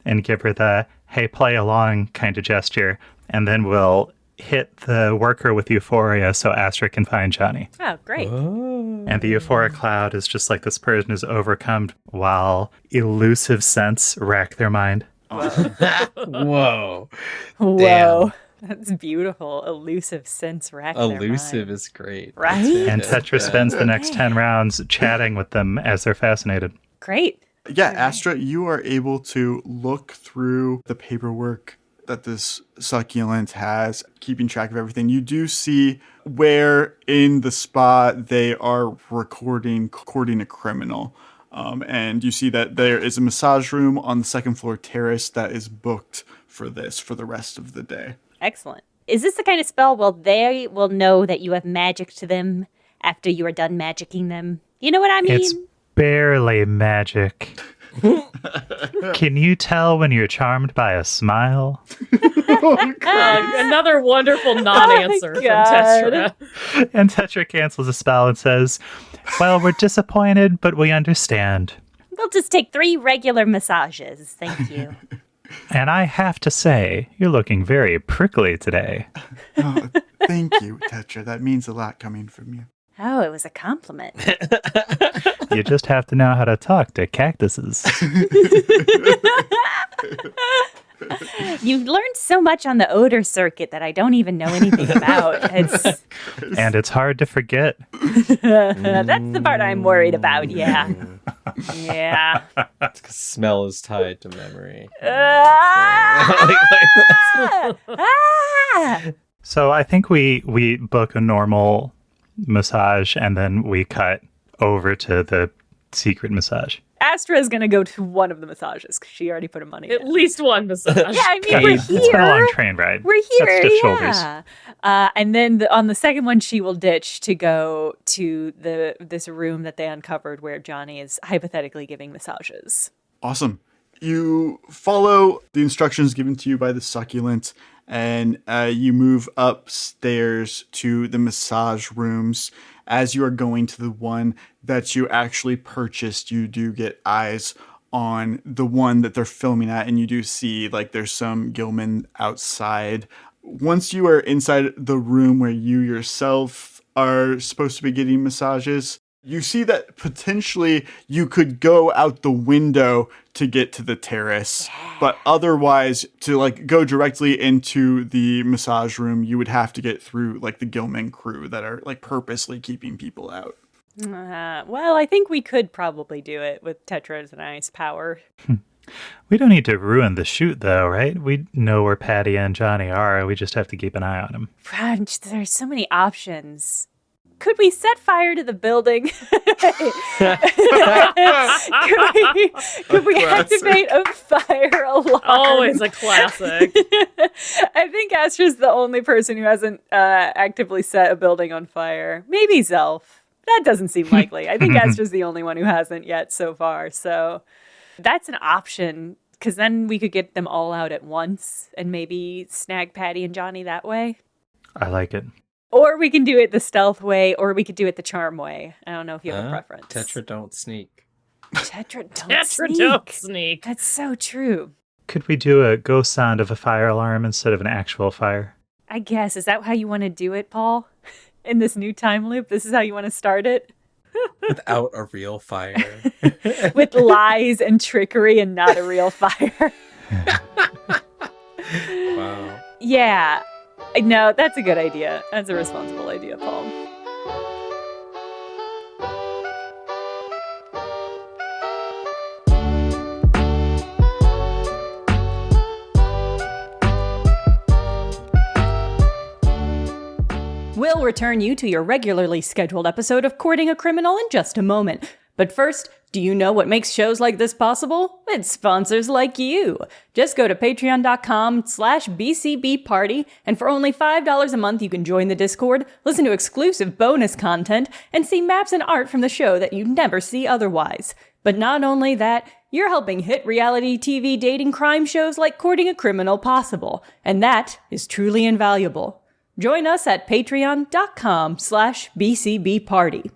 and give her the, hey, play along kind of gesture, and then we'll hit the worker with euphoria so Astra can find Johnny. Oh, great. And the euphoric cloud is just like this person is overcome while elusive scents rack their mind. Whoa. Whoa. That's beautiful. Elusive sense rack their Elusive mind. is great. Right? And Tetra spends the next 10 rounds chatting with them as they're fascinated. Great. Yeah, Astra, you are able to look through the paperwork that this succulent has, keeping track of everything. You do see where in the spa they are courting a criminal. And you see that there is a massage room on the second floor terrace that is booked for the rest of the day. Excellent. Is this the kind of spell where they will know that you have magic to them after you are done magicking them? You know what I mean? It's barely magic. Can you tell when you're charmed by a smile? Another wonderful non-answer from God. Tetra. And Tetra cancels a spell and says, well, we're disappointed, but we understand. We'll just take 3 regular massages. Thank you. And I have to say, you're looking very prickly today. Oh, thank you, Tetra. That means a lot coming from you. Oh, it was a compliment. You just have to know how to talk to cactuses. You've learned so much on the odor circuit that I don't even know anything about. And it's hard to forget. That's the part I'm worried about, yeah. Yeah. Smell is tied to memory. So I think we book a normal massage and then we cut over to the secret massage. Astra is going to go to one of the massages because she already put her money At in. least one massage. Yeah, I mean, Yeah, we're it's been a long here. train ride. We're here, Got stiff yeah. shoulders. And then on the second one, she will ditch to go to this room that they uncovered where Johnny is hypothetically giving massages. Awesome. You follow the instructions given to you by the succulent, and you move upstairs to the massage rooms. as you are going to the one that you actually purchased, you do get eyes on the one that they're filming at, and you do see like there's some gillmen outside. Once you are inside the room where you yourself are supposed to be getting massages, you see that potentially you could go out the window to get to the terrace, but otherwise to like go directly into the massage room, you would have to get through like the gillman crew that are like purposely keeping people out. Well, I think we could probably do it with Tetra's nice power. We don't need to ruin the shoot, though, right? We know where Patty and Johnny are. We just have to keep an eye on them. There's so many options. Could we set fire to the building? could we activate a fire alarm? Always a classic. I think Astra's the only person who hasn't actively set a building on fire. Maybe Zelf. That doesn't seem likely. I think Astra's the only one who hasn't yet so far. So that's an option, because then we could get them all out at once and maybe snag Patty and Johnny that way. I like it. Or we can do it the stealth way, or we could do it the charm way. I don't know if you have a preference. Tetra don't sneak. Tetra Don't sneak. That's so true. Could we do a ghost sound of a fire alarm instead of an actual fire? I guess. Is that how you want to do it, Paul? In this new time loop, this is how you want to start it? Without a real fire. With lies and trickery and not a real fire. Wow. Yeah. No, that's a good idea. That's a responsible idea, Paul. We'll return you to your regularly scheduled episode of Courting a Criminal in just a moment. But first, do you know what makes shows like this possible? It's sponsors like you. Just go to patreon.com/BCBparty, and for only $5 a month, you can join the Discord, listen to exclusive bonus content, and see maps and art from the show that you'd never see otherwise. But not only that, you're helping hit reality TV dating crime shows like Courting a Criminal possible, and that is truly invaluable. Join us at patreon.com/BCBparty.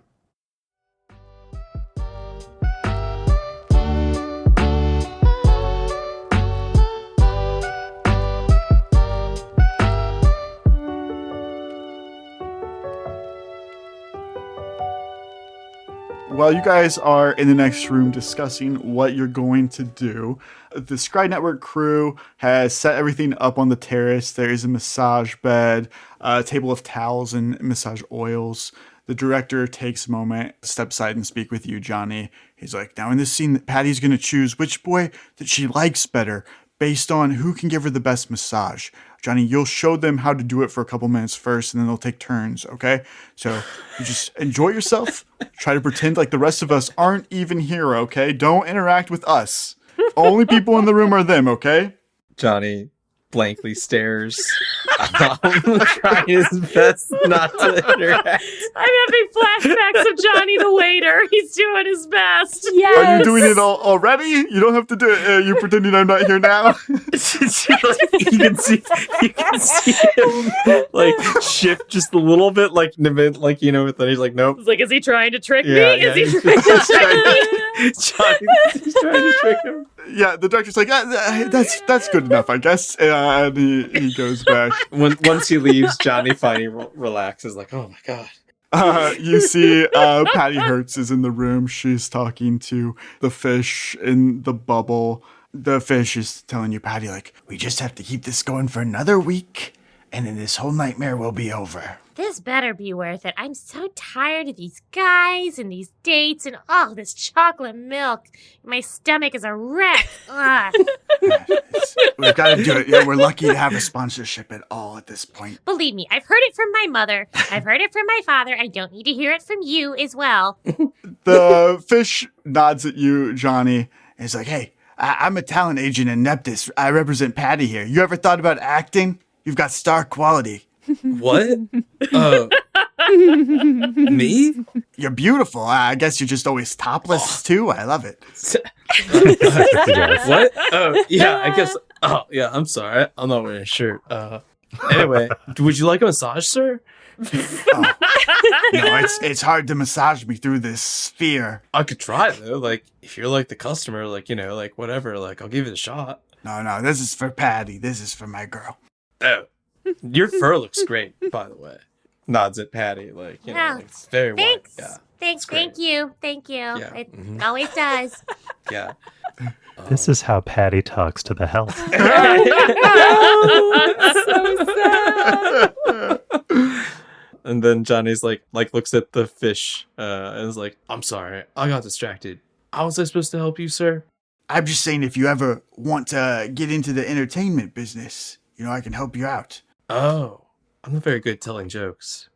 While you guys are in the next room discussing what you're going to do, the Scry Network crew has set everything up on the terrace. There is a massage bed, a table of towels and massage oils. The director takes a moment, steps aside and speak with you, Johnny. He's like, now in this scene, Patty's going to choose which boy that she likes better based on who can give her the best massage. Johnny, you'll show them how to do it for a couple minutes first, and then they'll take turns, okay? So you just enjoy yourself. Try to pretend like the rest of us aren't even here, okay? Don't interact with us. Only people in the room are them, okay? Johnny blankly stares, trying his best not to interact. I'm having flashbacks of Johnny the waiter. He's doing his best. Yes. Are you doing it already? You don't have to do it. You're pretending I'm not here now. You can see him like shift just a little bit, like in a bit, like, you know. But then he's like, nope. It's like, is he trying to trick me? Yeah, Is he he's trying to trick me? He's trying to trick him. Yeah, the doctor's like, that's good enough, I guess. And he goes back. Once he leaves, Johnny finally relaxes, like, oh my god. You see Patty Hertz is in the room. She's talking to the fish in the bubble. The fish is telling you, Patty, like, we just have to keep this going for another week, and then this whole nightmare will be over. This better be worth it. I'm so tired of these guys and these dates and all this chocolate milk. My stomach is a wreck. Ugh. We've got to do it. Yeah, we're lucky to have a sponsorship at all at this point. Believe me, I've heard it from my mother. I've heard it from my father. I don't need to hear it from you as well. The fish nods at you, Johnny, and he's like, hey, I'm a talent agent in Neptus. I represent Patty here. You ever thought about acting? You've got star quality. What? Me? You're beautiful. I guess you're just always topless, too. I love it. What? Oh, yeah, I guess. Oh, yeah, I'm sorry. I'm not wearing a shirt. Anyway, would you like a massage, sir? No, it's hard to massage me through this sphere. I could try though. Like, if you're like the customer, like, you know, like whatever, like I'll give it a shot. No, this is for Patty. This is for my girl. Oh, your fur looks great, by the way. Nods at Patty, like, you know, Yeah. like, it's very white. Thanks. Yeah. Thanks. great. Thank you. Yeah. It Mhm. always does. Yeah. This is how Patty talks to the health. So sad. And then Johnny's like looks at the fish and is like, I'm sorry, I got distracted. How was I supposed to help you, sir? I'm just saying, if you ever want to get into the entertainment business, you know, I can help you out. Oh, I'm not very good at telling jokes.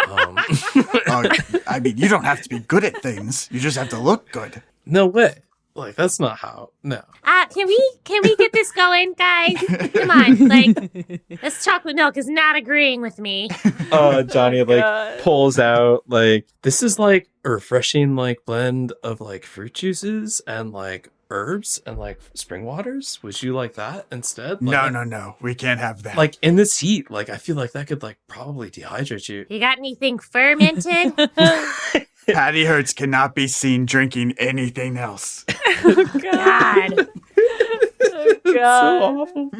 I mean, you don't have to be good at things. You just have to look good. No way. Like, that's not how. No. Can we get this going, guys? Come on, like this chocolate milk is not agreeing with me. Johnny like God. pulls out like, this is like a refreshing like blend of like fruit juices and like herbs and like spring waters. Would you like that instead? Like, No. We can't have that. Like in this heat, like I feel like that could like probably dehydrate you. You got anything fermented? Patty Hertz cannot be seen drinking anything else. God. God. awful.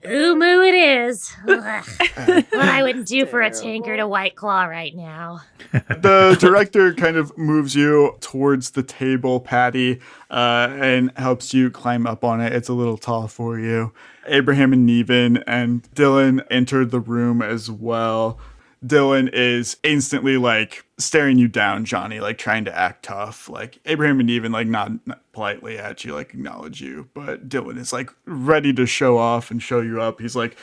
Ooh moo it is. Ugh. What I wouldn't do for a tankard of White Claw right now. The director kind of moves you towards the table, Patty, and helps you climb up on it. It's a little tall for you. Abraham and Neven and Dylan enter the room as well. Dylan is instantly like staring you down, Johnny, like trying to act tough. Like Abraham and Neven like nod politely at you, like acknowledge you, but Dylan is like ready to show off and show you up. He's like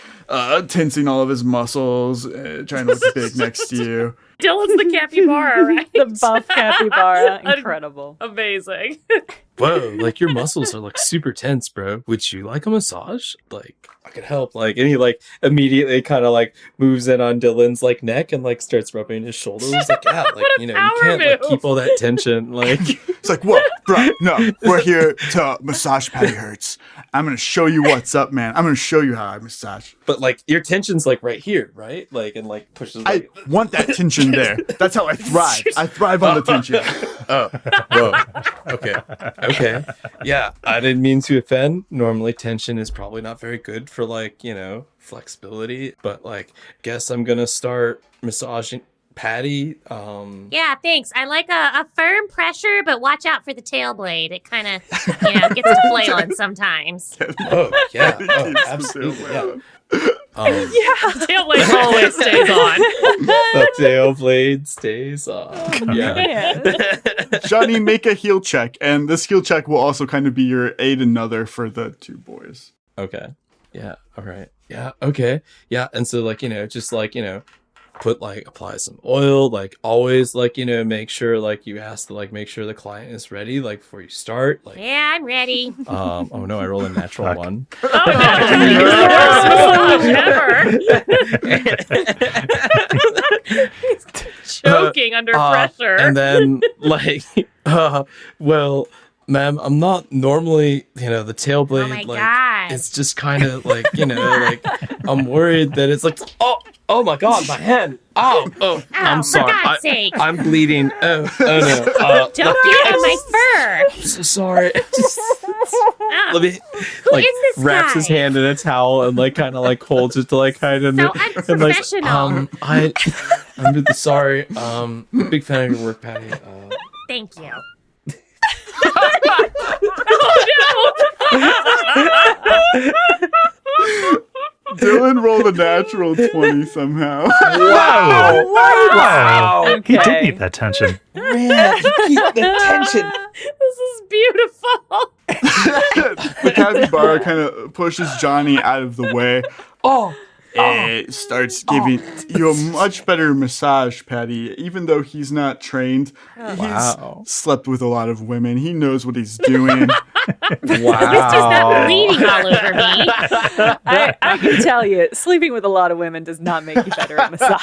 tensing all of his muscles, trying to look big next to you. Dylan's the capybara, right? The buff capybara. Incredible. Amazing. Whoa, like your muscles are like super tense, bro. Would you like a massage? Like I could help. Like, and he like immediately kind of like moves in on Dylan's like neck and like starts rubbing his shoulders. Like, yeah, like What a you know, you power can't like move. keep all that tension. Like, It's like, whoa, bro, no, we're here to massage Patty Hertz. I'm going to show you what's up, man. I'm going to show you how I massage. but like your tension's like right here, right? Like and like pushes. I Like, want that tension there. That's how I thrive. I thrive on the tension. oh, whoa, okay, yeah. I didn't mean to offend. Normally, tension is probably not very good for like flexibility. But like, guess I'm gonna start massaging Patty. Yeah, thanks. I like a firm pressure, but watch out for the tail blade. It kind of, gets to flailing sometimes. Oh yeah, Keeps oh, the absolutely, tail yeah. The tail blade always stays on. The tail blade stays on. Yeah. Man. Johnny, make a heal check. And this heal check will also kind of be your aid another for the two boys. Okay. Yeah. All right. Yeah. Okay. Yeah. And so like, just like, put like apply some oil, like always like, make sure like you ask to like make sure the client is ready like before you start. Like Yeah, I'm ready. oh no, I rolled a natural Fuck. one. Choking under pressure. And then like well, ma'am, I'm not normally, the tail blade Oh my like God. it's just kind of like, like I'm worried that it's like oh my God, my hand. Oh, I'm sorry. For God's sake. I'm bleeding. Oh no. Don't get on my fur. I'm so sorry. Ah, Let me Who like is this wraps guy? his hand in a towel and like kind of like holds it to like kind of So and like unprofessional. I'm really sorry. Big fan of your work, Patty. Thank you. Dylan rolled a natural 20 somehow. Wow! Wow. He did Okay. need that tension. Man, keep the tension. This is beautiful. The capybara kind of pushes Johnny out of the way. It starts giving you a much better massage, Patty. Even though he's not trained, Wow. he's slept with a lot of women. He knows what he's doing. Just not bleeding all over me. I can tell you, sleeping with a lot of women does not make you better at massage.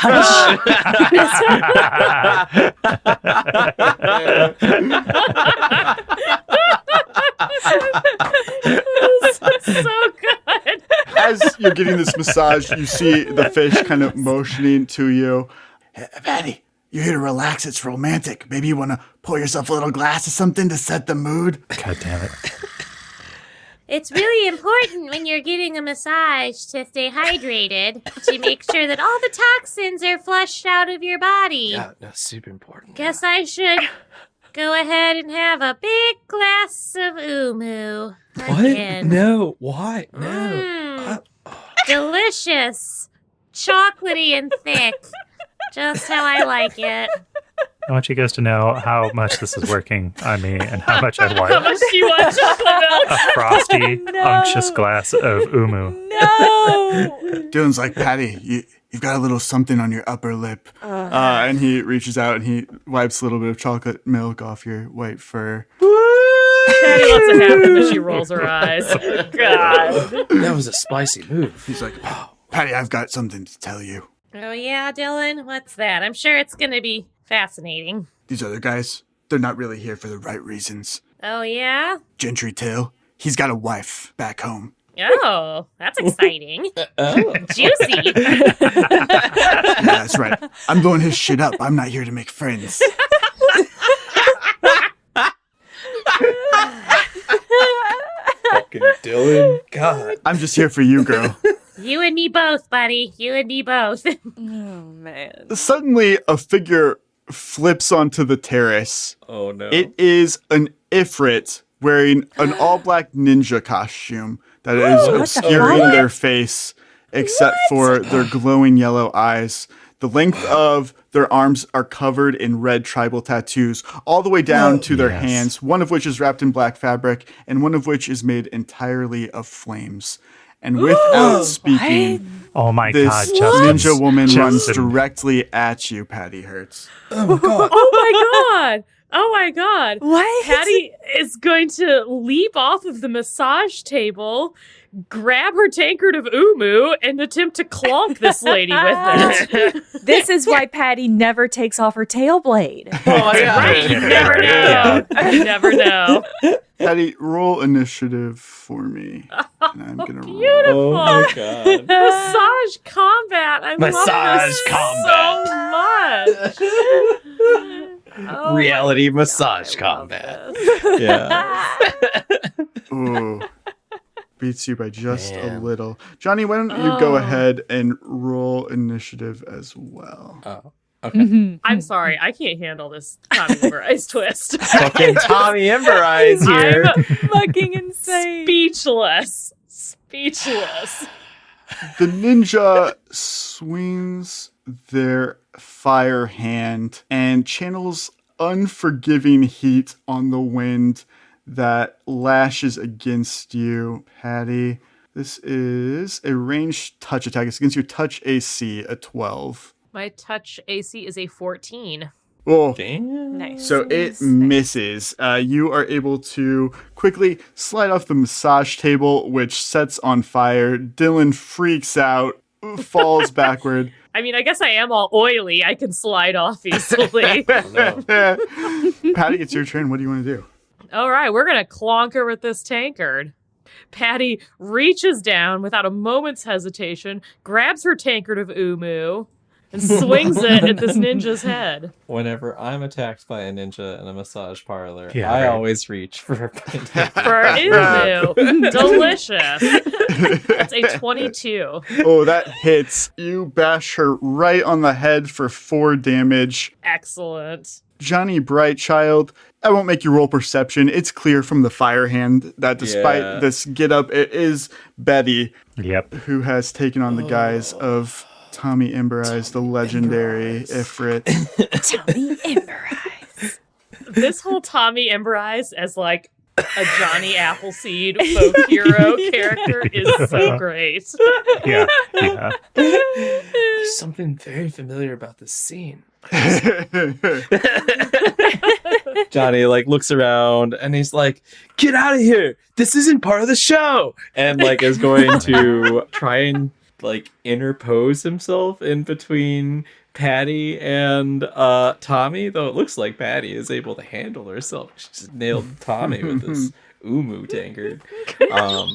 So good. as you're getting this massage, you see the fish kind of motioning to you. Hey, Patty, you're here to relax. It's romantic. Maybe you want to pour yourself a little glass of something to set the mood. God damn it. It's really important when you're getting a massage to stay hydrated, to make sure that all the toxins are flushed out of your body. Yeah, that's super important. Guess I should go ahead and have a big glass of umu. What? Again. No. Why? No. Delicious. Chocolatey and thick. Just how I like it. I want you guys to know how much this is working on me and how much I'd How want much do you want chocolate milk? a frosty, No. unctuous glass of umu. No. Dylan's like, Patty, you've got a little something on your upper lip. And he reaches out and he wipes a little bit of chocolate milk off your white fur. Patty lets it happen, but she rolls her eyes. God. That was a spicy move. He's like, Patty, I've got something to tell you. Oh, yeah, Dylan? What's that? I'm sure it's going to be fascinating. These other guys, they're not really here for the right reasons. Oh, yeah? Gentry Tail, he's got a wife back home. Oh, that's exciting. Juicy. Yeah, that's right. I'm blowing his shit up. I'm not here to make friends. Fucking Dylan. God. I'm just here for you, girl. You and me both, buddy. You and me both. Oh, man. Suddenly, a figure flips onto the terrace. Oh no. It is an ifrit wearing an all-black ninja costume that is obscuring fuck? their face except for their glowing yellow eyes. The length of their arms are covered in red tribal tattoos, all the way down to their Yes. hands, one of which is wrapped in black fabric, and one of which is made entirely of flames. And without speaking, Oh my this god, Justin. ninja woman runs Justin. directly at you, Patty Hertz. Oh my god. Oh my god. Oh my god. What? Patty is going to leap off of the massage table, grab her tankard of umu, and attempt to clonk this lady with it. This is why Patty never takes off her tail blade. Oh yeah. Right, you never know. You never know. Patty, roll initiative for me. And I'm gonna roll. Beautiful. Oh my god. Massage combat. I Massage love this so much. Oh Reality my massage God, I love combat. this. Yeah. Ooh. Beats you by just a Man. little. Johnny, why don't you go Oh. ahead and roll initiative as well? Oh. Okay. I'm sorry, I can't handle this Tommy Rice twist. Fucking Tommy Ember Eyes here. I'm Fucking insane. speechless. Speechless. The ninja swings their fire hand and channels unforgiving heat on the wind that lashes against you, Patty. This is a ranged touch attack. It's against your touch AC, a 12. My touch AC is a 14. Oh, Damn. Nice. so it misses. You are able to quickly slide off the massage table, which sets on fire. Dylan freaks out, falls backward. I mean, I guess I am all oily. I can slide off easily. Patty, it's your turn. What do you want to do? All right, we're going to clonk her with this tankard. Patty reaches down without a moment's hesitation, grabs her tankard of umu, and swings it at this ninja's head. Whenever I'm attacked by a ninja in a massage parlor, Yeah, I right. always reach for a For umu. Delicious. That's a 22. Oh, that hits. You bash her right on the head for 4 damage. Excellent. Johnny Brightchild, I won't make you roll perception. It's clear from the fire hand that despite Yeah. this get up, it is Betty Yep. who has taken on the guise of Tommy Ember Eyes, the legendary Ifrit. Tommy Ember Eyes. This whole Tommy Ember Eyes as like a Johnny Appleseed folk hero character is so great. Yeah. Yeah. There's something very familiar about this scene. Johnny like looks around and he's like, "Get out of here! This isn't part of the show!" And like is going to try and like interpose himself in between Patty and Tommy. Though it looks like Patty is able to handle herself. She's nailed Tommy with this Umu Tankard.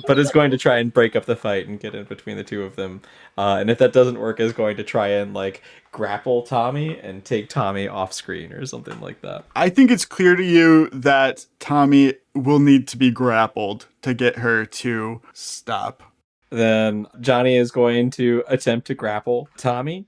But is going to try and break up the fight and get in between the two of them. And if that doesn't work, is going to try and like grapple Tommy and take Tommy off screen or something like that. I think it's clear to you that Tommy will need to be grappled to get her to stop. Then Johnny is going to attempt to grapple Tommy.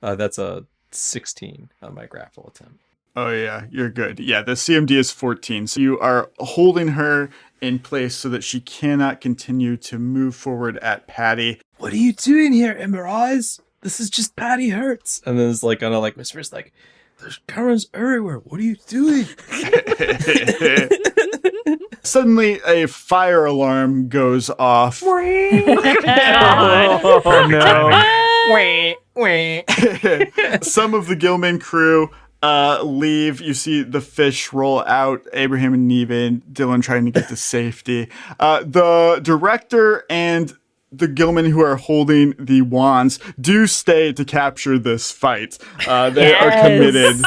That's a 16 on my grapple attempt. Oh, yeah, you're good. Yeah, the CMD is 14. So you are holding her in place so that she cannot continue to move forward at Patty. What are you doing here, Ember Eyes? This is just Patty Hurts. And then it's like, kind of like whispers, like, there's cameras everywhere. What are you doing? Suddenly, a fire alarm goes off. Oh, no. Some of the Gilman crew leave. You see the fish roll out, Abraham and Neva and Dylan trying to get to safety. The director and the Gilman who are holding the wands do stay to capture this fight. They are committed.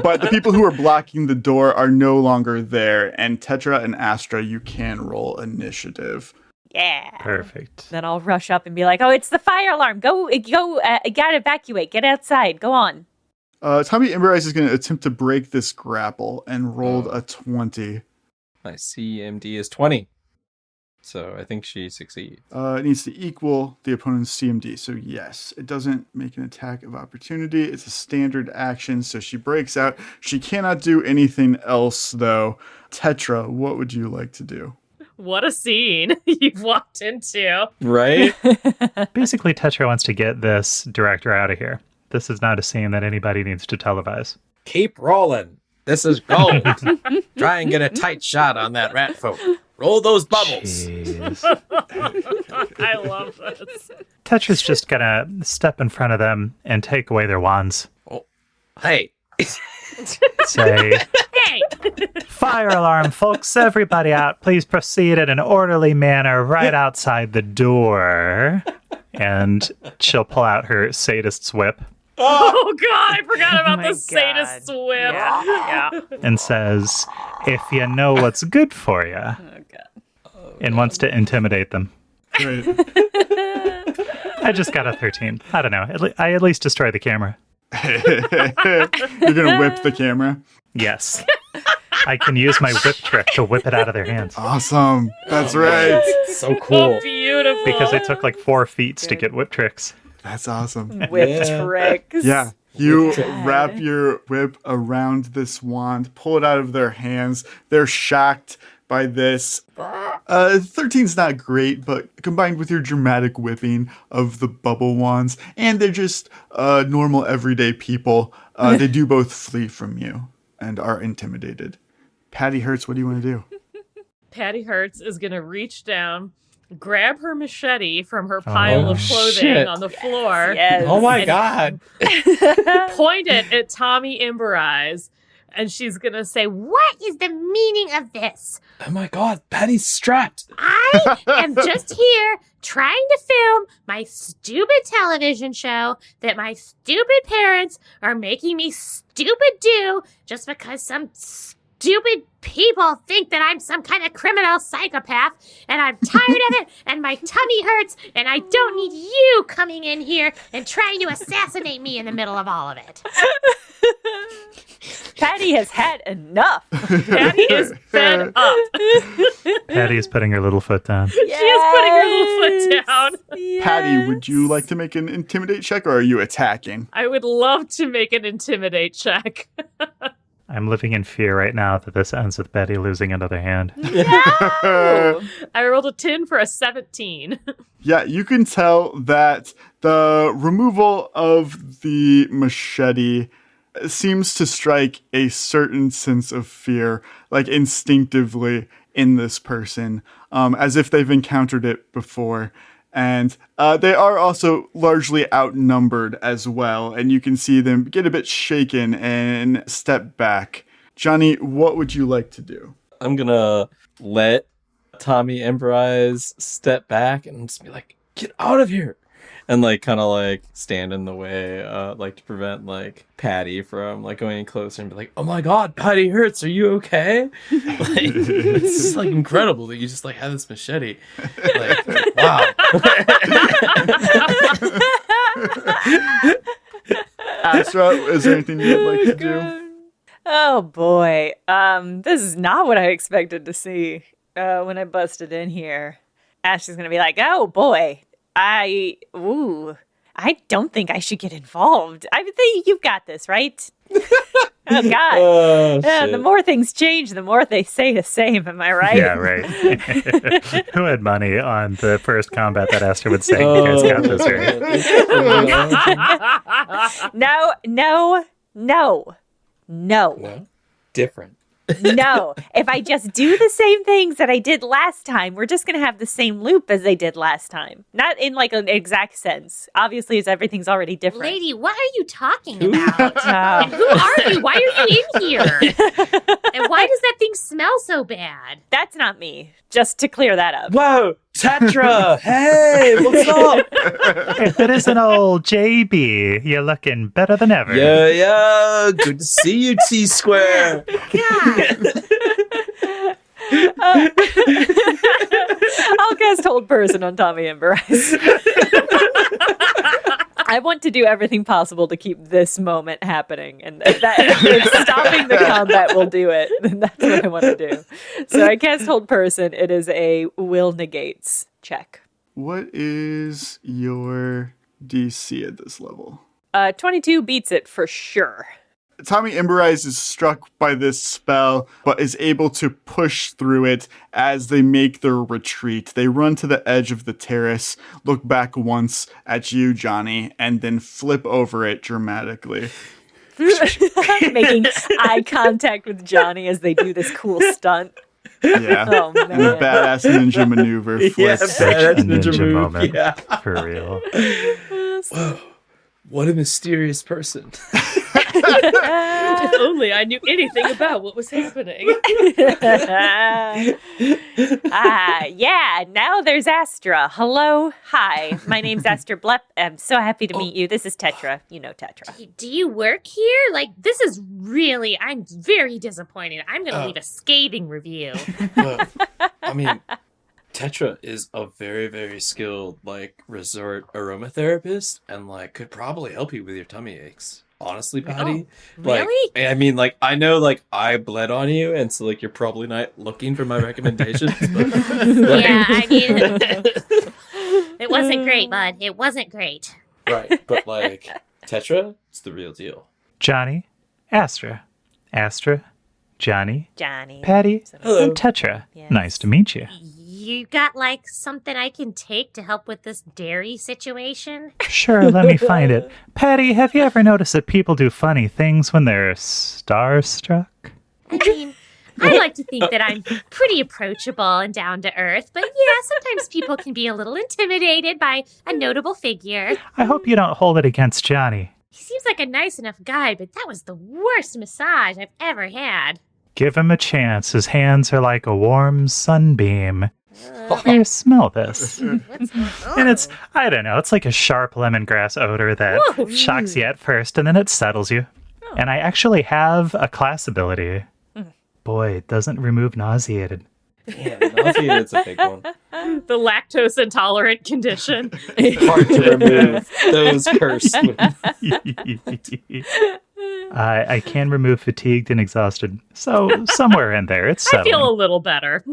But the people who are blocking the door are no longer there. And Tetra and Astra, you can roll initiative. Yeah. Perfect. Then I'll rush up and be like, oh, it's the fire alarm. Go, gotta evacuate. Get outside. Go on. Tommy Ember Eyes is going to attempt to break this grapple and rolled a 20. My CMD is 20. So I think she succeeds. It needs to equal the opponent's CMD. So yes, it doesn't make an attack of opportunity. It's a standard action. So she breaks out. She cannot do anything else, though. Tetra, what would you like to do? What a scene you've walked into. Right? Basically, Tetra wants to get this director out of here. This is not a scene that anybody needs to televise. Keep rolling. This is gold. Try and get a tight shot on that rat folk. Roll those bubbles. Jeez. I love this. Tetra's just gonna step in front of them and take away their wands. Oh, hey. Say, Hey! fire alarm, folks, everybody out. Please proceed in an orderly manner right outside the door. And she'll pull out her sadist's whip Oh, God, I forgot about my the sadist God. whip. Yeah. and says, if you know what's good for you, Oh, God. and wants to intimidate them. Great. I just got a 13. I don't know. I at least destroy the camera. You're going to whip the camera? Yes. I can use my whip trick to whip it out of their hands. Awesome. That's right. So cool. Oh, beautiful. Because it took like 4 feats to get whip tricks. That's awesome. Whip Yeah. tricks. Yeah. You God. wrap your whip around this wand, pull it out of their hands. They're shocked by this. 13's not great, but combined with your dramatic whipping of the bubble wands, and they're just normal everyday people, they do both flee from you and are intimidated. Patty Hurts, what do you want to do? Patty Hurts is going to reach down, grab her machete from her pile Oh, of clothing shit. on the floor, Yes. Oh my And- God. point it at Tommy Ember Eyes, and she's going to say, What is the meaning of this? Oh my God, Patty's strapped. I am just here trying to film my stupid television show that my stupid parents are making me stupid do just because some stupid people think that I'm some kind of criminal psychopath, and I'm tired of it, and my tummy hurts, and I don't need you coming in here and trying to assassinate me in the middle of all of it. Patty has had enough. Patty is fed up. Patty is putting her little foot down. She is putting her little foot down. Patty, would you like to make an intimidate check, or are you attacking? I would love to make an intimidate check. I'm living in fear right now that this ends with Betty losing another hand. I rolled a 10 for a 17. Yeah, you can tell that the removal of the machete seems to strike a certain sense of fear, like instinctively in this person, as if they've encountered it before. And they are also largely outnumbered as well, and you can see them get a bit shaken and step back. Johnny, what would you like to do? I'm gonna let Tommy Ember Eyes step back and just be like, get out of here. and like kind of like stand in the way, like to prevent like Patty from like going closer and be like, "Oh my God, Patty Hurts, are you okay?" Like, it's just like incredible that you just like have this machete. Like, wow. Astra, is there anything you'd like to do? Oh boy. This is not what I expected to see when I busted in here. Ashley's gonna be like, "Oh boy, I don't think I should get involved. I think you've got this, right?" Oh God. The more things change, the more they say the same. Am I right? Yeah, right. Who had money on the first combat that Astra would say, "You guys got this, right?" No. No, different. No. If I just do the same things that I did last time, we're just going to have the same loop as they did last time. Not in like an exact sense. Obviously, as everything's already different. Lady, what are you talking about? Oh. And who are you? Why are you in here? And why does that thing smell so bad? That's not me. Just to clear that up. Whoa, Tetra! Hey, what's up? If it isn't old JB, you're looking better than ever. Yeah, good to see you, T-Square. God. I'll cast Hold Person on Tommy and Bryce. I want to do everything possible to keep this moment happening, and if stopping the combat will do it, then that's what I want to do. So I cast Hold Person. It is a will negates check. What is your DC at this level? 22 beats it for sure. Tommy Emberize is struck by this spell, but is able to push through it as they make their retreat. They run to the edge of the terrace, look back once at you, Janni, and then flip over it dramatically. Making eye contact with Johnny as they do this cool stunt. Yeah. Oh, man. And a badass ninja maneuver flips. Yeah, Such a badass ninja moment. Yeah. For real. Whoa, what a mysterious person. If only I knew anything about what was happening. Yeah, now there's Astra. Hello. Hi. My name's Astra Blep. I'm so happy to meet you. This is Tetra. You know Tetra. Do you work here? Like, this is really, I'm very disappointed. I'm going to leave a scathing review. I mean, Tetra is a very, very skilled, like, resort aromatherapist and, like, could probably help you with your tummy aches. Honestly, Patty. Like, really? I mean, like, I know, like, I bled on you, and so, like, you're probably not looking for my recommendations. But, like, Yeah, I mean, it wasn't great, bud. It wasn't great. right, but, like, Tetra, it's the real deal. Johnny, Astra, Johnny, Johnny. Patty, Hello. and Tetra. Yes. Nice to meet you. You got, like, something I can take to help with this dairy situation? Sure, let me find it. Patty, have you ever noticed that people do funny things when they're starstruck? I mean, I like to think that I'm pretty approachable and down to earth, but yeah, sometimes people can be a little intimidated by a notable figure. I hope you don't hold it against Johnny. He seems like a nice enough guy, but that was the worst massage I've ever had. Give him a chance. His hands are like a warm sunbeam. Here, smell this. What's going on? And it's, I don't know, it's like a sharp lemongrass odor that Whoa. shocks you at first and then it settles you. And I actually have a class ability. Boy, it doesn't remove nauseated. Yeah, nauseated's a big one. The lactose intolerant condition. Hard to remove those cursed. I can remove fatigued and exhausted. So somewhere in there, it's I settling. feel a little better.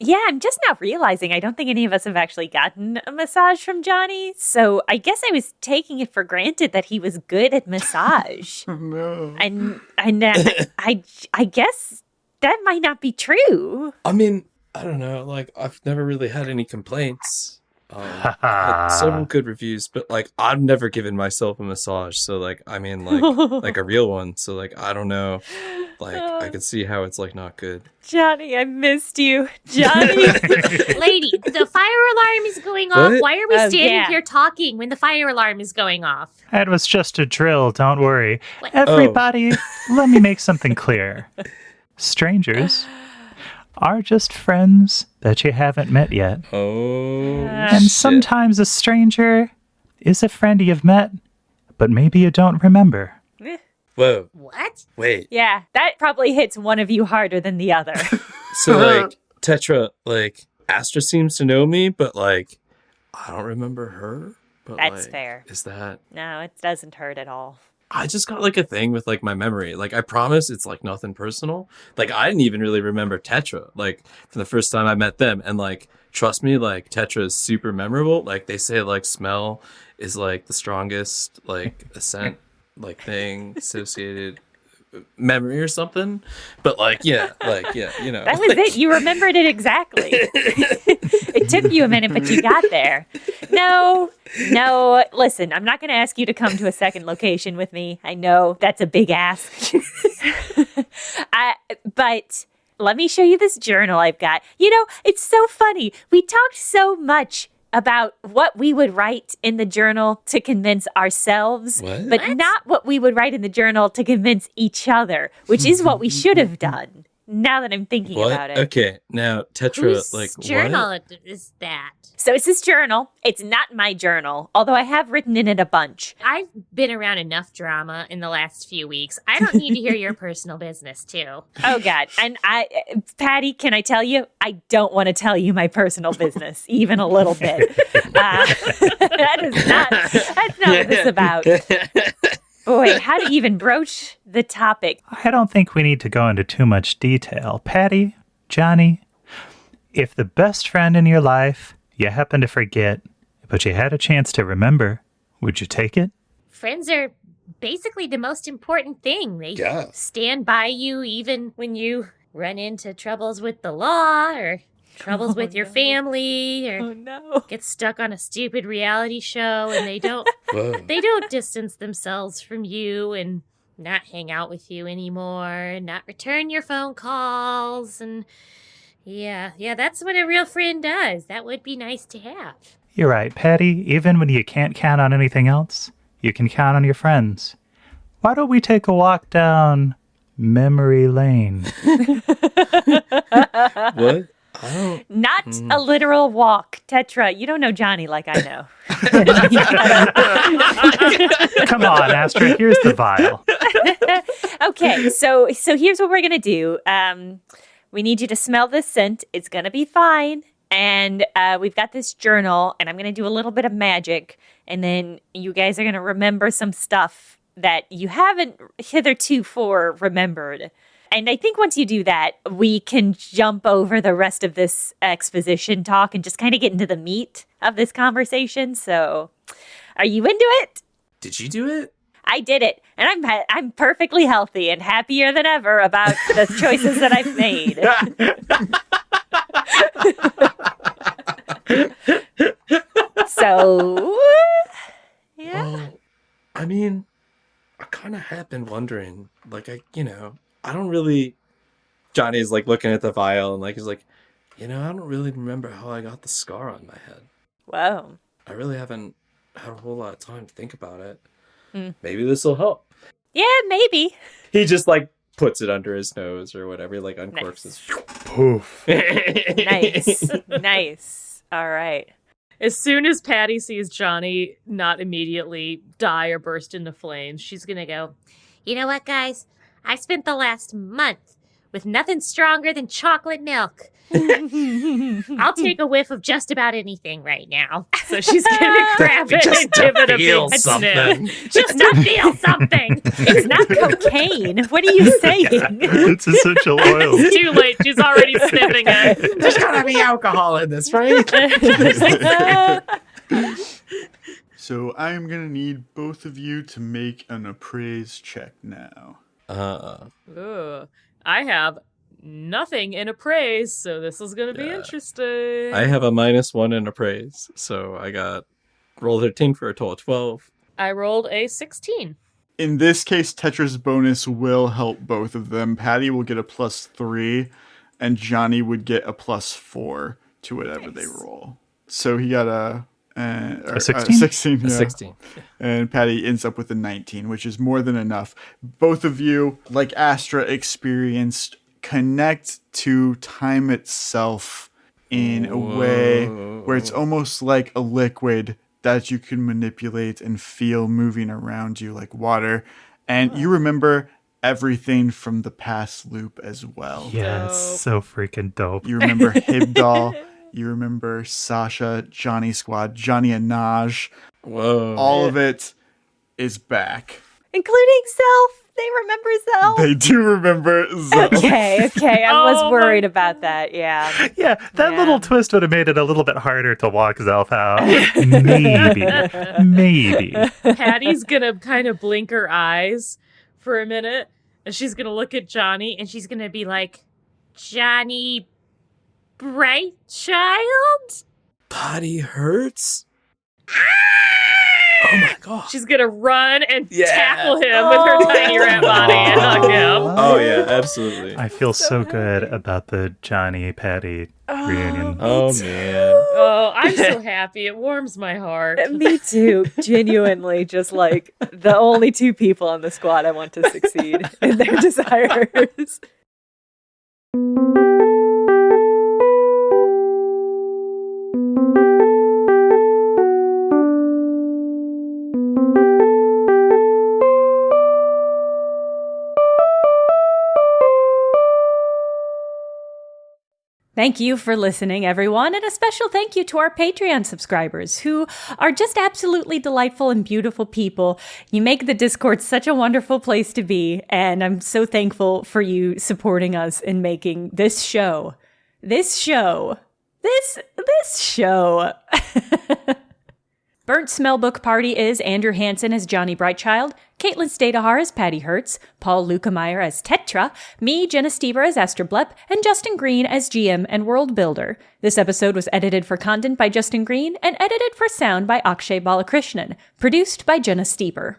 Yeah, I'm just now realizing I don't think any of us have actually gotten a massage from Johnny. So I guess I was taking it for granted that he was good at massage. No. And I guess that might not be true. I mean, I don't know. Like, I've never really had any complaints. I had several good reviews, but like, I've never given myself a massage. So like, I mean, like a real one. So like, I don't know. Like, I could see how it's like not good. Johnny, I missed you. Johnny. Lady, the fire alarm is going off. What? Why are we standing Yeah. here talking when the fire alarm is going off? It was just a drill, don't worry. What? Everybody, let me make something clear. Strangers are just friends that you haven't met yet. Oh, And shit. sometimes a stranger is a friend you've met, but maybe you don't remember. Whoa, What? wait. Yeah, that probably hits one of you harder than the other. So, like, Tetra, like, Astra seems to know me, but, like, I don't remember her. But, That's like, fair. Is that... No, it doesn't hurt at all. I just got, like, a thing with, like, my memory. Like, I promise it's, like, nothing personal. Like, I didn't even really remember Tetra, like, from the first time I met them. And, like, trust me, like, Tetra is super memorable. Like, they say, like, smell is, like, the strongest, like, ascent, like, thing associated memory or something. But, like, yeah, you know. That was it. You remembered it exactly. It took you a minute, but you got there. No. Listen, I'm not going to ask you to come to a second location with me. I know that's a big ask. But let me show you this journal I've got. You know, it's so funny. We talked so much about what we would write in the journal to convince ourselves, What? but not what we would write in the journal to convince each other, which is what we should have done. Now that I'm thinking about it. Okay, now Tetra, Whose like, journal what? is that? So it's this journal. It's not my journal, although I have written in it a bunch. I've been around enough drama in the last few weeks. I don't need to hear your personal business, too. Oh, God. And Patty, can I tell you? I don't want to tell you my personal business, even a little bit. That's not what this is about. Boy, how to even broach the topic. I don't think we need to go into too much detail. Patty, Johnny, if the best friend in your life you happen to forget, but you had a chance to remember, would you take it? Friends are basically the most important thing. They Yeah. stand by you even when you run into troubles with the law or troubles with your family or No. get stuck on a stupid reality show and they don't Whoa. they don't distance themselves from you and not hang out with you anymore, not return your phone calls, and yeah, that's what a real friend does. That would be nice to have. You're right, Patty. Even when you can't count on anything else, you can count on your friends. Why don't we take a walk down memory lane? What? I don't... Not a literal walk. Tetra, you don't know Johnny like I know. Come on, Astra, here's the vial. Okay, so here's what we're going to do. We need you to smell this scent. It's going to be fine. And we've got this journal, and I'm going to do a little bit of magic. And then you guys are going to remember some stuff that you haven't hitherto remembered. And I think once you do that, we can jump over the rest of this exposition talk and just kind of get into the meat of this conversation. So, are you into it? Did you do it? I did it, and I'm perfectly healthy and happier than ever about the choices that I've made. So, yeah. Well, I mean, I kind of have been wondering, like, I don't really... Johnny's, like, looking at the vial and, like, he's like, I don't really remember how I got the scar on my head. Whoa. I really haven't had a whole lot of time to think about it. Maybe this will help. Yeah, maybe. He just, like, puts it under his nose or whatever. He, like, uncorks his... Poof. Nice. All right. As soon as Patty sees Johnny not immediately die or burst into flames, she's going to go, You know what, guys? I spent the last month with nothing stronger than chocolate milk. I'll take a whiff of just about anything right now. so she's going to grab it and give it a feel big something. sniff. Just to feel something. It's not cocaine. What are you saying? It's essential oil. It's too late. She's already sniffing it. There's gotta be alcohol in this, right? So I'm going to need both of you to make an appraise check now. Ooh, I have nothing in appraise, so this is going to be interesting. I have a -1 in appraise, so I got roll 13 for a total of 12. I rolled a 16. In this case, Tetra's bonus will help both of them. Patty will get a +3, and Johnny would get a +4 to whatever they roll. So he got a 16? 16, yeah. 16. And Patty ends up with a 19, which is more than enough. Both of you, like Astra, experienced connect to time itself in a way where it's almost like a liquid that you can manipulate and feel moving around you like water. And you remember everything from the past loop as well. Yeah, it's so freaking dope. You remember Hibdal. You remember Sasha, Johnny Squad, Johnny and Naj. Whoa. All of it is back. Including Zelf. They remember Zelf. They do remember Zelf. Okay. I was worried about that. Yeah. Yeah, that Yeah. little twist would have made it a little bit harder to walk Zelf out. Maybe. Patty's gonna kind of blink her eyes for a minute, and she's gonna look at Johnny, and she's gonna be like, Johnny Brightchild? Body hurts? Oh my god. she's gonna run and Yeah. tackle him with her tiny rat body and hug him. Oh, yeah, absolutely. I feel so good about the Johnny Patty reunion. Oh, man. Oh, I'm so happy. It warms my heart. Me too. Genuinely, just like the only two people on the squad I want to succeed in their desires. Thank you for listening, everyone, and a special thank you to our Patreon subscribers who are just absolutely delightful and beautiful people. You make the Discord such a wonderful place to be, and I'm so thankful for you supporting us in making this show. Burnt Smell Book Party is Andrew Hansen as Johnny Brightchild, Caitlin Stayduhar as Patty Hertz, Paul Luetkemeyer as Tetra, me, Jenna Stoeber as Esther Blepp, and Justin Green as GM and World Builder. This episode was edited for content by Justin Green and edited for sound by Akshay Balakrishnan, produced by Jenna Stoeber.